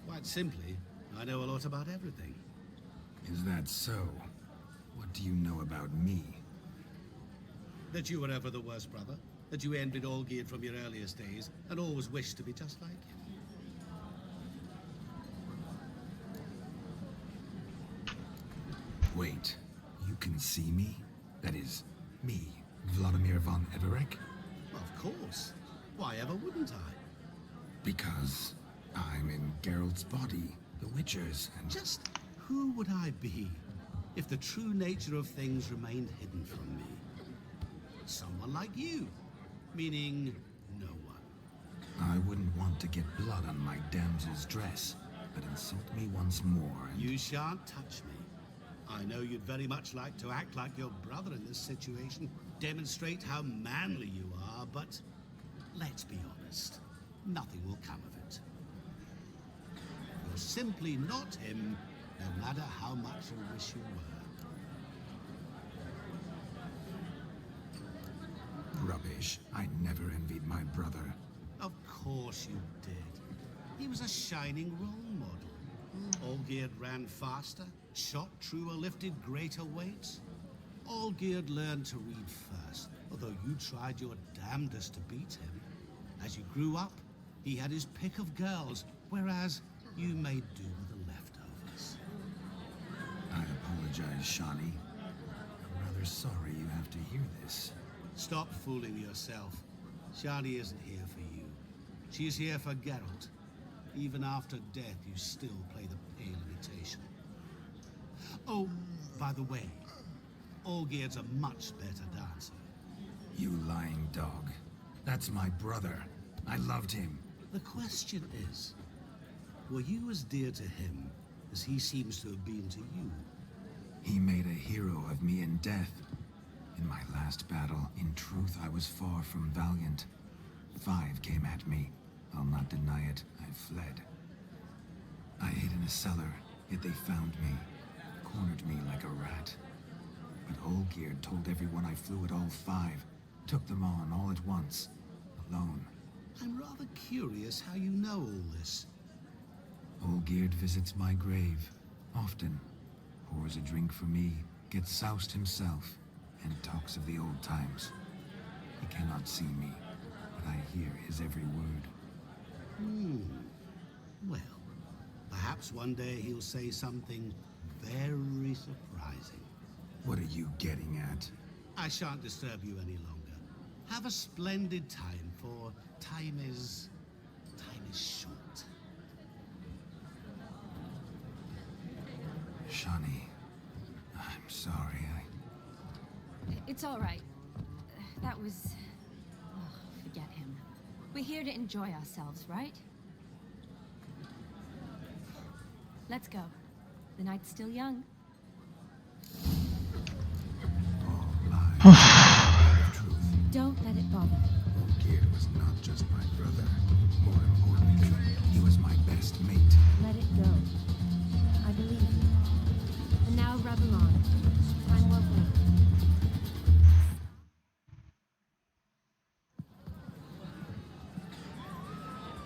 Quite simply, I know a lot about everything. Is that so? What do you know about me? That you were ever the worst brother, that you envied Olgierd from your earliest days, and always wished to be just like him. Wait, you can see me? That is, me, Vladimir von Everek? Of course. Why ever wouldn't I? Because I'm in Geralt's body, the Witcher's, and... Just who would I be if the true nature of things remained hidden from me? Someone like you, meaning no one. I wouldn't want to get blood on my damsel's dress, but insult me once more and... You shan't touch me. I know you'd very much like to act like your brother in this situation, demonstrate how manly you are, but let's be honest, nothing will come of it. You're simply not him, no matter how much you wish you were. Rubbish. I never envied my brother. Of course you did. He was a shining role model. Olgierd ran faster, shot truer, lifted greater weights. Olgierd learned to read first, although you tried your damnedest to beat him. As you grew up, he had his pick of girls, whereas you made do with the leftovers. I apologize, Shani. I'm rather sorry you have to hear this. Stop fooling yourself. Shani isn't here for you. She's here for Geralt. Even after death, you still play the pale imitation. Oh, by the way, Olgierd's a much better dancer. You lying dog. That's my brother. I loved him. The question is, were you as dear to him as he seems to have been to you? He made a hero of me in death. In my last battle, in truth, I was far from valiant. 5 came at me. I'll not deny it, I fled. I hid in a cellar, yet they found me, cornered me like a rat. But Olgierd told everyone I flew at all 5, took them on all at once, alone. I'm rather curious how you know all this. Olgierd visits my grave, often, pours a drink for me, gets soused himself, and talks of the old times. He cannot see me, but I hear his every word. Well, perhaps one day he'll say something very surprising. What are you getting at? I shan't disturb you any longer. Have a splendid time, for time is short. Shani, I'm sorry, It's all right. That was... Oh, forget him. We're here to enjoy ourselves, right? Let's go. The night's still young. Don't let it bother you. Olgierd was not just my brother. More importantly, he was my best mate. Let it go. I believe you. And now rub along. Time won't wait.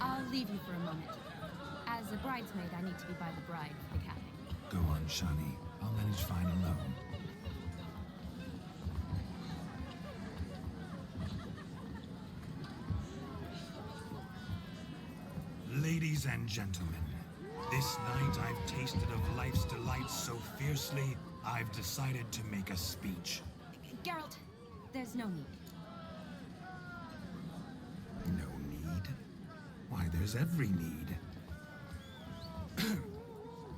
I'll leave you for a moment. As a bridesmaid, I need to be by the bride for the capping. Go on, Shani. I'll manage fine alone. Ladies and gentlemen, this night I've tasted of life's delights so fiercely, I've decided to make a speech. Geralt, there's no need. No need? Why, there's every need.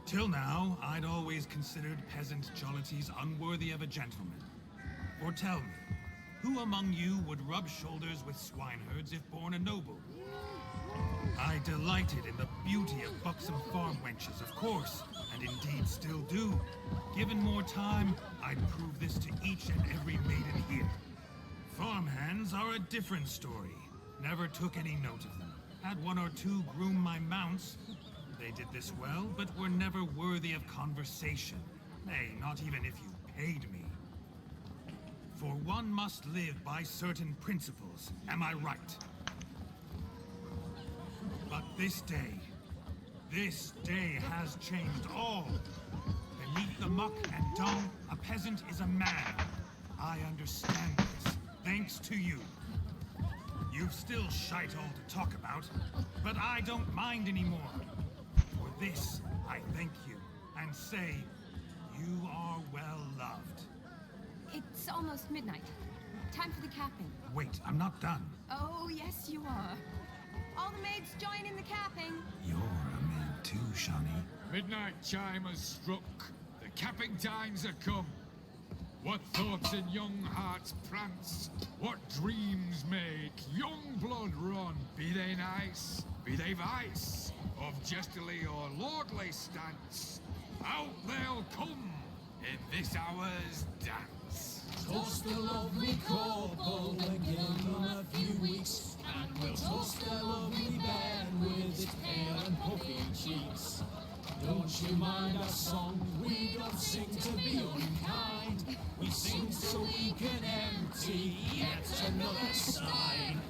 Till now, I'd always considered peasant jollities unworthy of a gentleman. For tell me, who among you would rub shoulders with swineherds if born a noble? I delighted in the beauty of buxom farm wenches, of course, and indeed still do. Given more time, I'd prove this to each and every maiden here. Farmhands are a different story. Never took any note of them. Had one or two groom my mounts. They did this well, but were never worthy of conversation. Nay, not even if you paid me. For one must live by certain principles, am I right? But this day has changed all. Beneath the muck and dung, a peasant is a man. I understand this, thanks to you. You've still shite all to talk about, but I don't mind anymore. For this, I thank you, and say, you are well loved. It's almost midnight. Time for the capping. Wait, I'm not done. Oh, yes, you are. All the maids join in the capping. You're a maid too, Shani. Midnight chime has struck. The capping times are come. What thoughts in young hearts prance? What dreams make young blood run? Be they nice, be they vice, of jestily or lordly stance, out they'll come in this hour's dance. Toast the lovely couple again in a few weeks, and we'll toast the lovely band with its pale and puffy cheeks. Don't you mind our song? We don't sing to be unkind. We sing so we can empty yet another sign.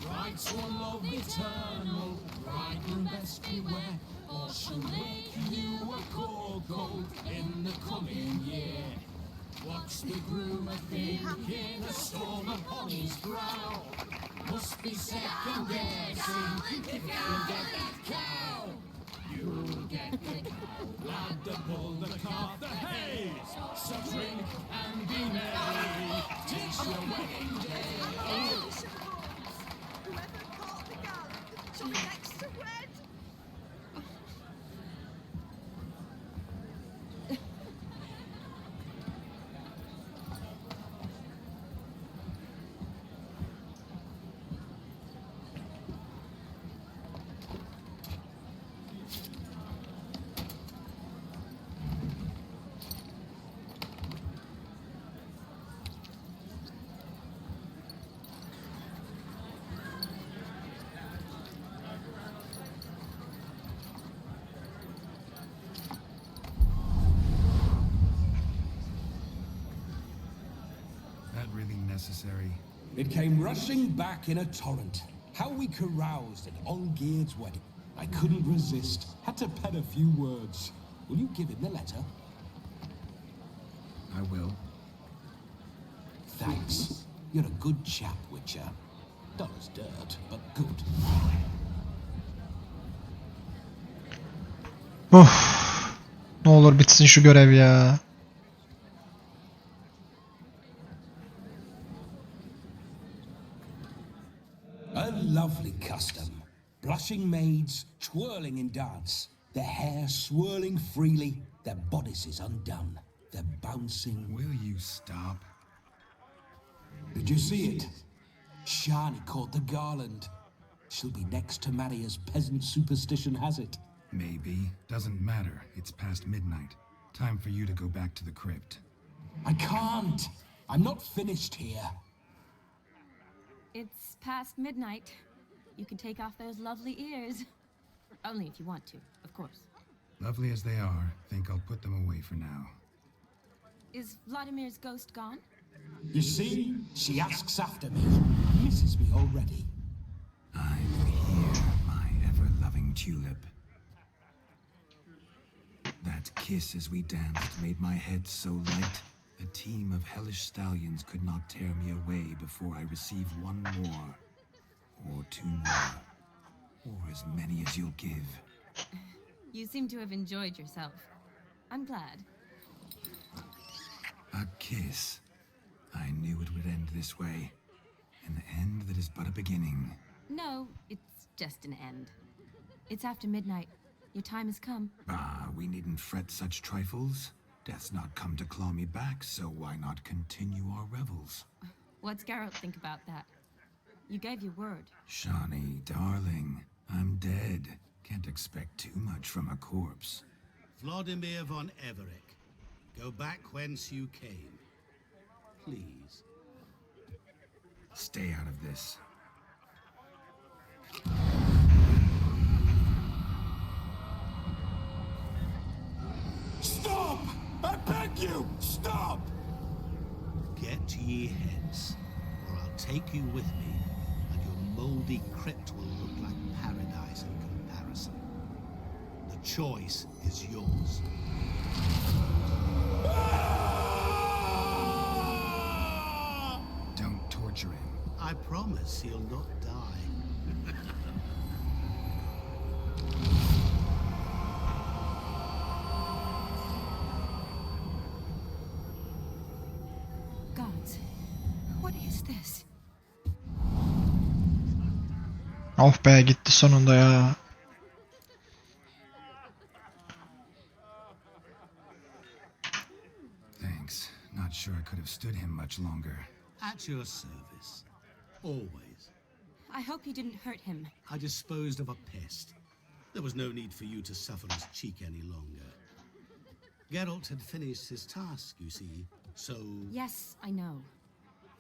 Bride's one love eternal, bridegroom best beware, or she'll make you a cold in the coming year. What's the groom a thinking? A storm upon his brow. Must be second guessing if you get that cow. You'll get the cow, lad, the bull, the calf, the hay. So drink and be merry, 'tis your wedding day. Whoever caught the gallant shall be next to wed. Really necessary? It came rushing back in a torrent. How we caroused at Olgierd's wedding. I couldn't resist. Had to pen a few words. Will you give him the letter? I will. Thanks. You're a good chap, Witcher. Dull as dirt, but good. Ne olur bitsin şu görev ya. A lovely custom. Blushing maids, twirling in dance. Their hair swirling freely, their bodices undone. They're bouncing. Will you stop? Did you see it? Shani caught the garland. She'll be next to marry as peasant superstition has it. Maybe. Doesn't matter. It's past midnight. Time for you to go back to the crypt. I can't. I'm not finished here. It's past midnight. You can take off those lovely ears. Only if you want to, of course. Lovely as they are, think I'll put them away for now. Is Vladimir's ghost gone? You see, she asks after me. Misses me already. I'm here, my ever-loving tulip. That kiss as we danced made my head so light. A team of hellish stallions could not tear me away before I received one more. Or two more. or as many as you'll give. You seem to have enjoyed yourself. I'm glad. A kiss. I knew it would end this way. An end that is but a beginning. No, it's just an end. It's after midnight. Your time has come. Ah, we needn't fret such trifles. Death's not come to claw me back, so why not continue our revels? What's Geralt think about that? You gave your word. Shawnee, darling, I'm dead. Can't expect too much from a corpse. Vladimir von Everett, go back whence you came. Please. Stay out of this. Stop! I beg you! Stop! Get ye hence, or I'll take you with me, and your moldy crypt will look like paradise in comparison. The choice is yours. Don't torture him. I promise he'll not die. Gods, what is this? Oh be, gitti sonunda ya. Thanks. Not sure I could have stood him much longer. At your service. Always. I hope you didn't hurt him. I disposed of a pest. There was no need for you to suffer his cheek any longer. Geralt had finished his task, you see, so... Yes, I know.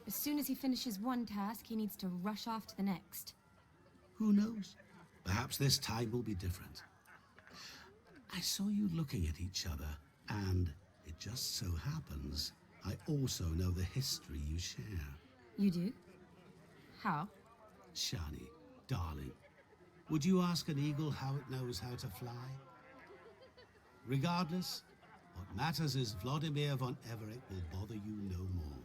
As soon as he finishes one task, he needs to rush off to the next. Who knows? Perhaps this time will be different. I saw you looking at each other, and it just so happens I also know the history you share. You do? How? Shani, darling, would you ask an eagle how it knows how to fly? Regardless, what matters is Vladimir von Everett will bother you no more.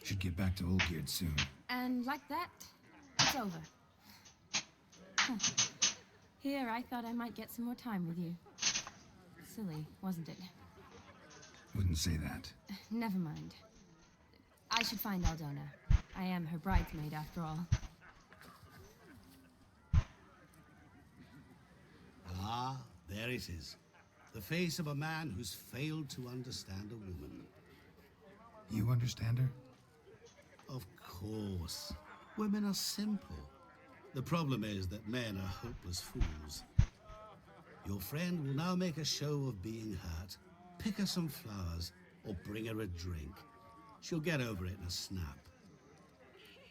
Should get back to Olgierd soon. And like that, it's over. Huh. Here, I thought I might get some more time with you. Silly, wasn't it? Wouldn't say that. Never mind. I should find Aldona. I am her bridesmaid, after all. Ah, there it is. The face of a man who's failed to understand a woman. You understand her? Of course. Women are simple. The problem is that men are hopeless fools. Your friend will now make a show of being hurt, pick her some flowers, or bring her a drink. She'll get over it in a snap.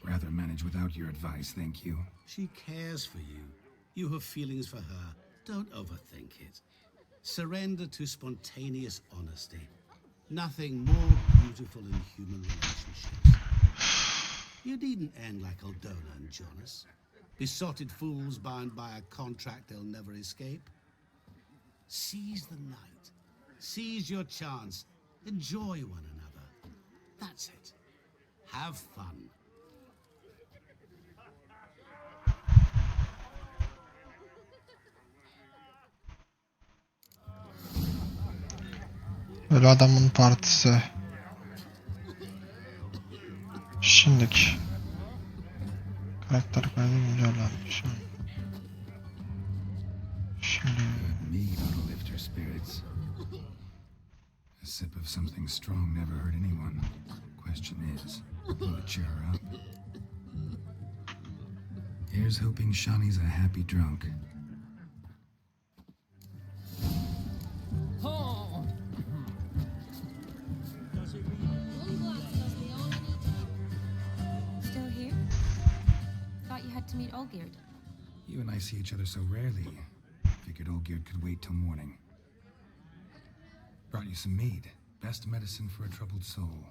Rather manage without your advice, thank you. She cares for you. You have feelings for her. Don't overthink it. Surrender to spontaneous honesty. Nothing more beautiful in human relationships. You needn't end like Aldona and Jonas. Besotted fools bound by a contract they'll never escape. Seize the night. Seize your chance. Enjoy one another. That's it. Have fun. Ölü adamın partisi. Şimdiki. Karakter kaydı güncellenmiş. Şimdi. Mead ought to lift her spirits. A sip of something strong never hurt anyone. Question is, will it cheer her up? Here's hoping Shawnee's a happy drunk. Still here? Thought you had to meet Olgierd. You and I see each other so rarely. Figured Olgierd could wait till morning. Brought you some mead. Best medicine for a troubled soul.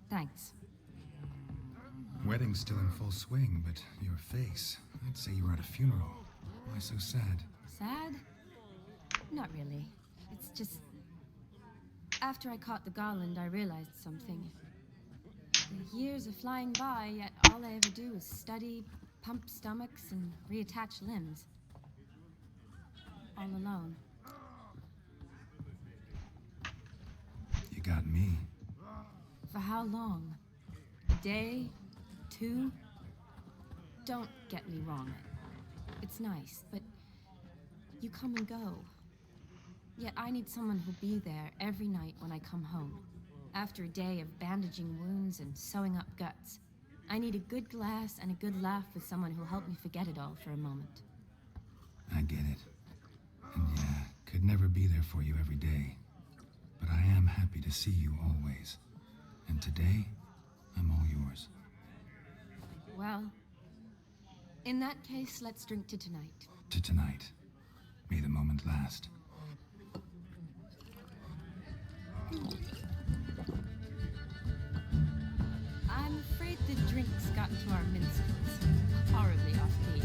Thanks. Wedding's still in full swing, but your face, I'd say you were at a funeral. Why so sad? Sad? Not really. It's just... After I caught the garland, I realized something. The years are flying by, yet all I ever do is study, pump stomachs, and reattach limbs. All alone. You got me. For how long? A day? 2? Don't get me wrong. It's nice, but you come and go. Yet I need someone who'll be there every night when I come home. After a day of bandaging wounds and sewing up guts. I need a good glass and a good laugh with someone who'll help me forget it all for a moment. I get it. And yeah, could never be there for you every day. But I am happy to see you always. And today, I'm all yours. Well, in that case, let's drink to tonight. To tonight. May the moment last. I'm afraid the drinks got into our minstrels. Horribly off key.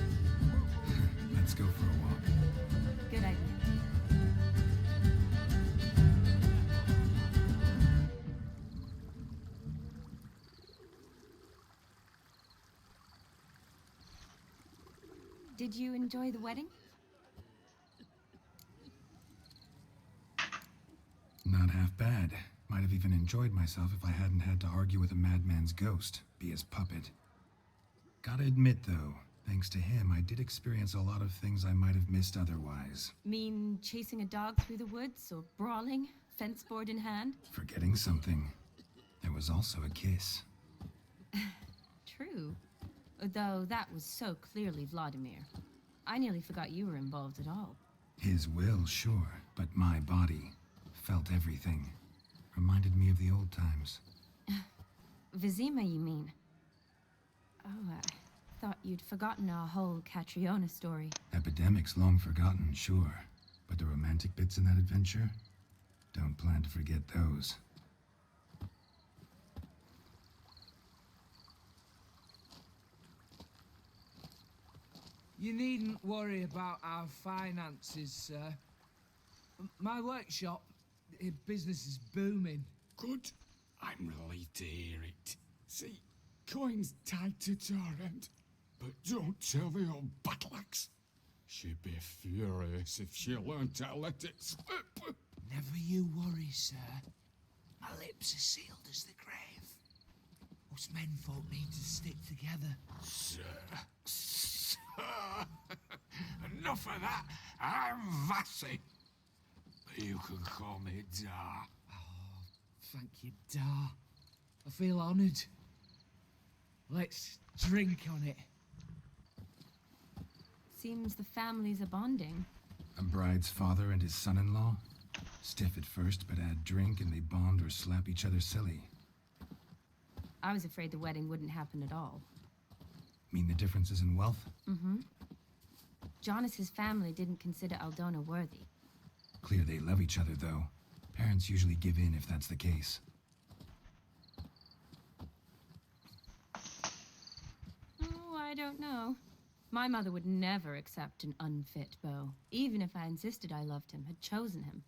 Let's go for a walk. Good idea. Did you enjoy the wedding? Not half bad. Might have even enjoyed myself if I hadn't had to argue with a madman's ghost, be his puppet. Gotta admit, though, thanks to him, I did experience a lot of things I might have missed otherwise. Mean chasing a dog through the woods or brawling, fence board in hand? Forgetting something. There was also a kiss. True. Though that was so clearly Vladimir. I nearly forgot you were involved at all. His will, sure, but my body felt everything. Reminded me of the old times. Vizima, you mean? Oh, I thought you'd forgotten our whole Catriona story. Epidemics long forgotten, sure. But the romantic bits in that adventure? Don't plan to forget those. You needn't worry about our finances, sir. My workshop, business is booming. Good. I'm relieved to hear it. See, coin's tied to Torrent, but don't tell the old battle-axe. She'd be furious if she learned to let it slip. Never you worry, sir. My lips are sealed as the grave. Us menfolk need to stick together. Sir. Enough of that. I'm Vassy. You can call me Dar. Oh, thank you, Dar. I feel honoured. Let's drink on it. Seems the families are bonding. A bride's father and his son-in-law? Stiff at first, but add drink and they bond or slap each other silly. I was afraid the wedding wouldn't happen at all. Mean the differences in wealth? Mm-hmm. Jonas's family didn't consider Aldona worthy. Clear they love each other, though. Parents usually give in if that's the case. Oh, I don't know. My mother would never accept an unfit beau, even if I insisted I loved him, had chosen him.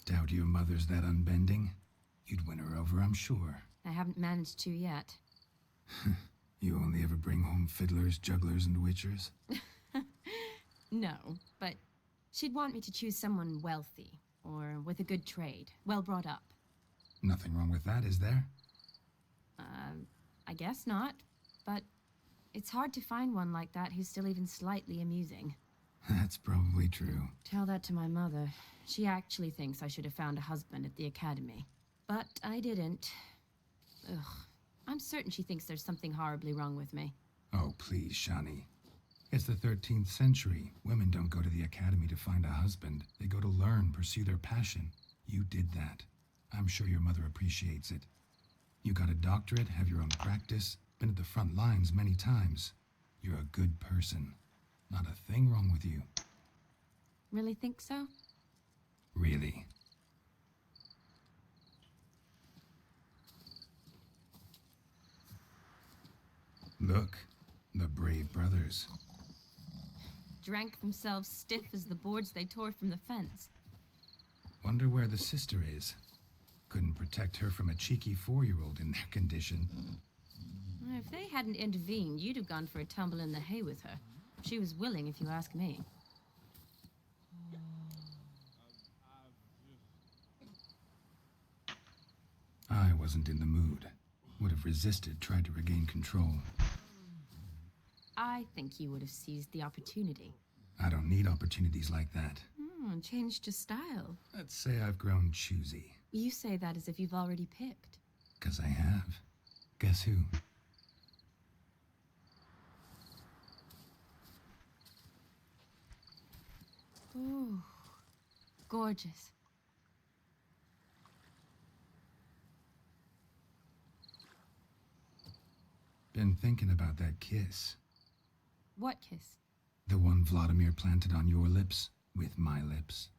Doubt your mother's that unbending. You'd win her over, I'm sure. I haven't managed to yet. You only ever bring home fiddlers, jugglers, and witchers? No, but she'd want me to choose someone wealthy, or with a good trade, well brought up. Nothing wrong with that, is there? I guess not, but it's hard to find one like that who's still even slightly amusing. That's probably true. Tell that to my mother. She actually thinks I should have found a husband at the academy. But I didn't. Ugh. I'm certain she thinks there's something horribly wrong with me. Oh, please, Shani. It's the 13th century. Women don't go to the academy to find a husband. They go to learn, pursue their passion. You did that. I'm sure your mother appreciates it. You got a doctorate, have your own practice, been at the front lines many times. You're a good person. Not a thing wrong with you. Really think so? Really. Look, the brave brothers. drank themselves stiff as the boards they tore from the fence. Wonder where the sister is. Couldn't protect her from a cheeky 4-year-old in their condition. If they hadn't intervened, you'd have gone for a tumble in the hay with her. She was willing, if you ask me. I wasn't in the mood. Would have resisted, tried to regain control. I think you would have seized the opportunity. I don't need opportunities like that. Changed your style. Let's say I've grown choosy. You say that as if you've already picked. 'Cause I have. Guess who? Ooh, gorgeous. Been thinking about that kiss. What kiss? The one Vladimir planted on your lips with my lips.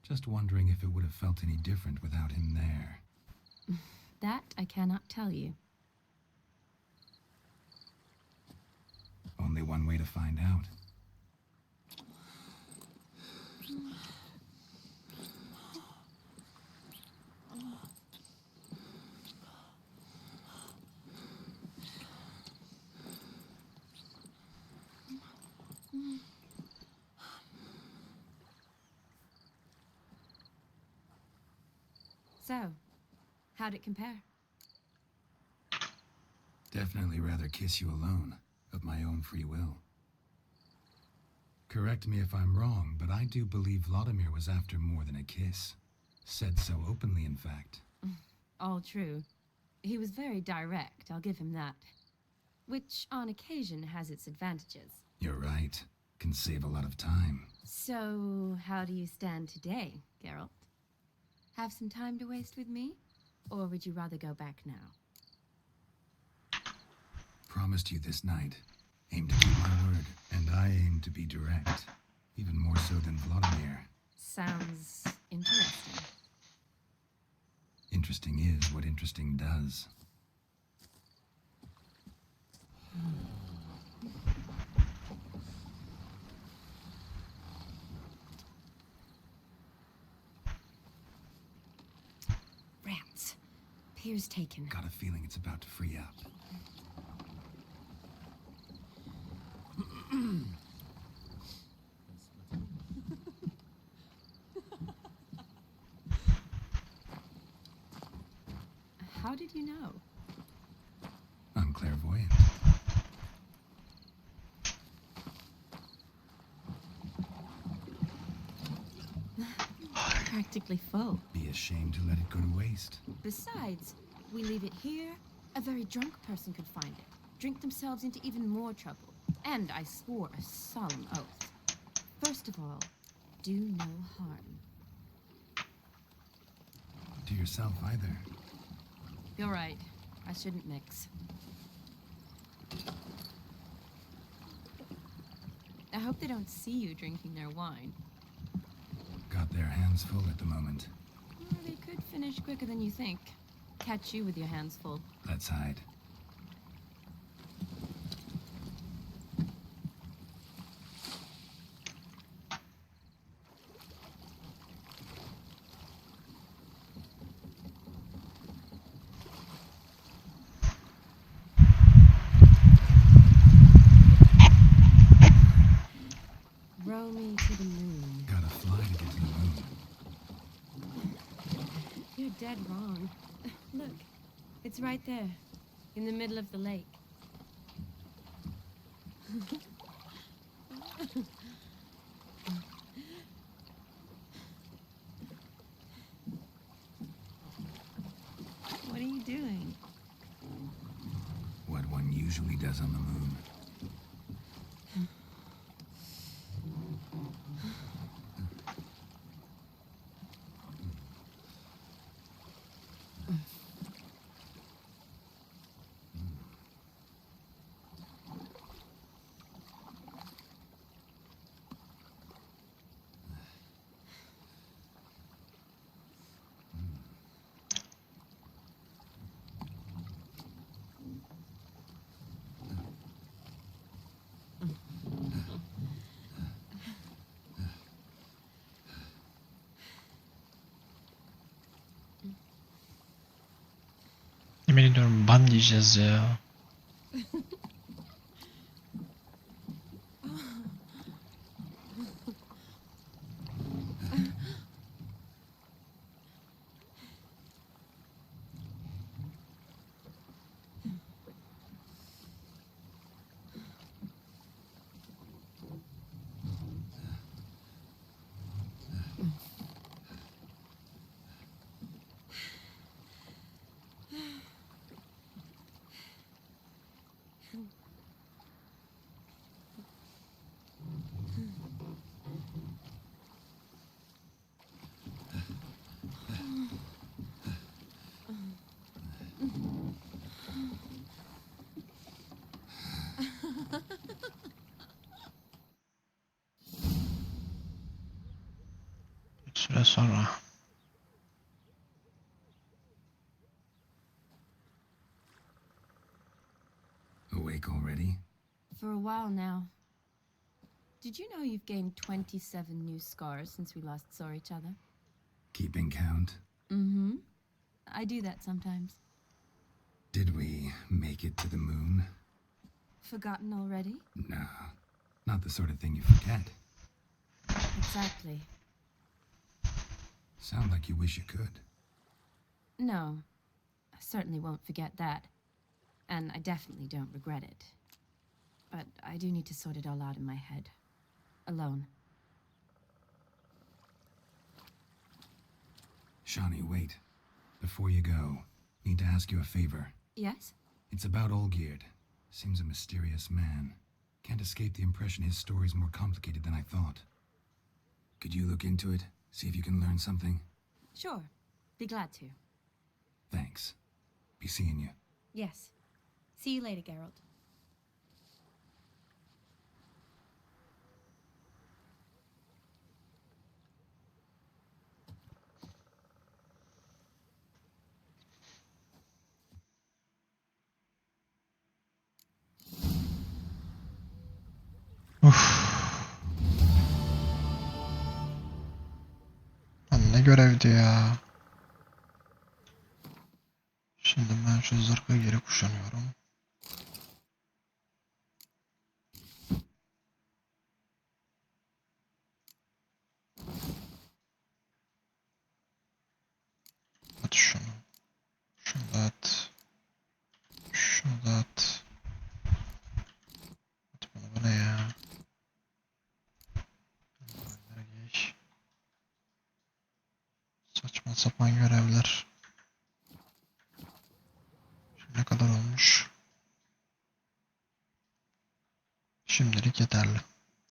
Just wondering if it would have felt any different without him there. That I cannot tell you. Only one way to find out. So, how'd it compare? Definitely rather kiss you alone, of my own free will. Correct me if I'm wrong, but I do believe Vladimir was after more than a kiss. Said so openly, in fact. All true. He was very direct, I'll give him that. Which, on occasion, has its advantages. You're right. Can save a lot of time. So, how do you stand today, Geralt? Have some time to waste with me? Or would you rather go back now? Promised you this night. Aim to keep my word, and I aim to be direct. Even more so than Vladimir. Sounds interesting. Interesting is what interesting does. Rats. Pier's taken. Got a feeling it's about to free up. How did you know? I'm clairvoyant. Practically full. Be ashamed to let it go to waste. Besides, we leave it here, a very drunk person could find it, drink themselves into even more trouble. And I swore a solemn oath. First of all, do no harm. To yourself either. You're right. I shouldn't mix. I hope they don't see you drinking their wine. Got their hands full at the moment. Well, they could finish quicker than you think. Catch you with your hands full. Let's hide. Row me to the moon. Gotta fly to get to the moon. You're dead wrong. Look, it's right there, in the middle of the lake. What are you doing? What one usually does on the moon. Yemin ediyorum ban diyeceğiz ya. Bir süre sonra. Awake already? For a while now. Did you know you've gained 27 new scars since we last saw each other? Keeping count? Mm-hmm. I do that sometimes. Did we make it to the moon? Forgotten already? No, not the sort of thing you forget. Exactly. Sound like you wish you could. No, I certainly won't forget that. And I definitely don't regret it. But I do need to sort it all out in my head. Alone. Shawnee, wait. Before you go, need to ask you a favor. Yes? It's about Olgierd. Seems a mysterious man. Can't escape the impression his story's more complicated than I thought. Could you look into it? See if you can learn something? Sure. Be glad to. Thanks. Be seeing you. Yes. See you later, Geralt. Lan ne görevdi ya. Şimdi ben şu zırhı geri kuşanıyorum. At şunu. Şunu da at. Şunu da at. At bunu, bu ne ya? Bunları giy. Saçma sapan görevler. Şimdi ne kadar olmuş? Şimdilik yeterli.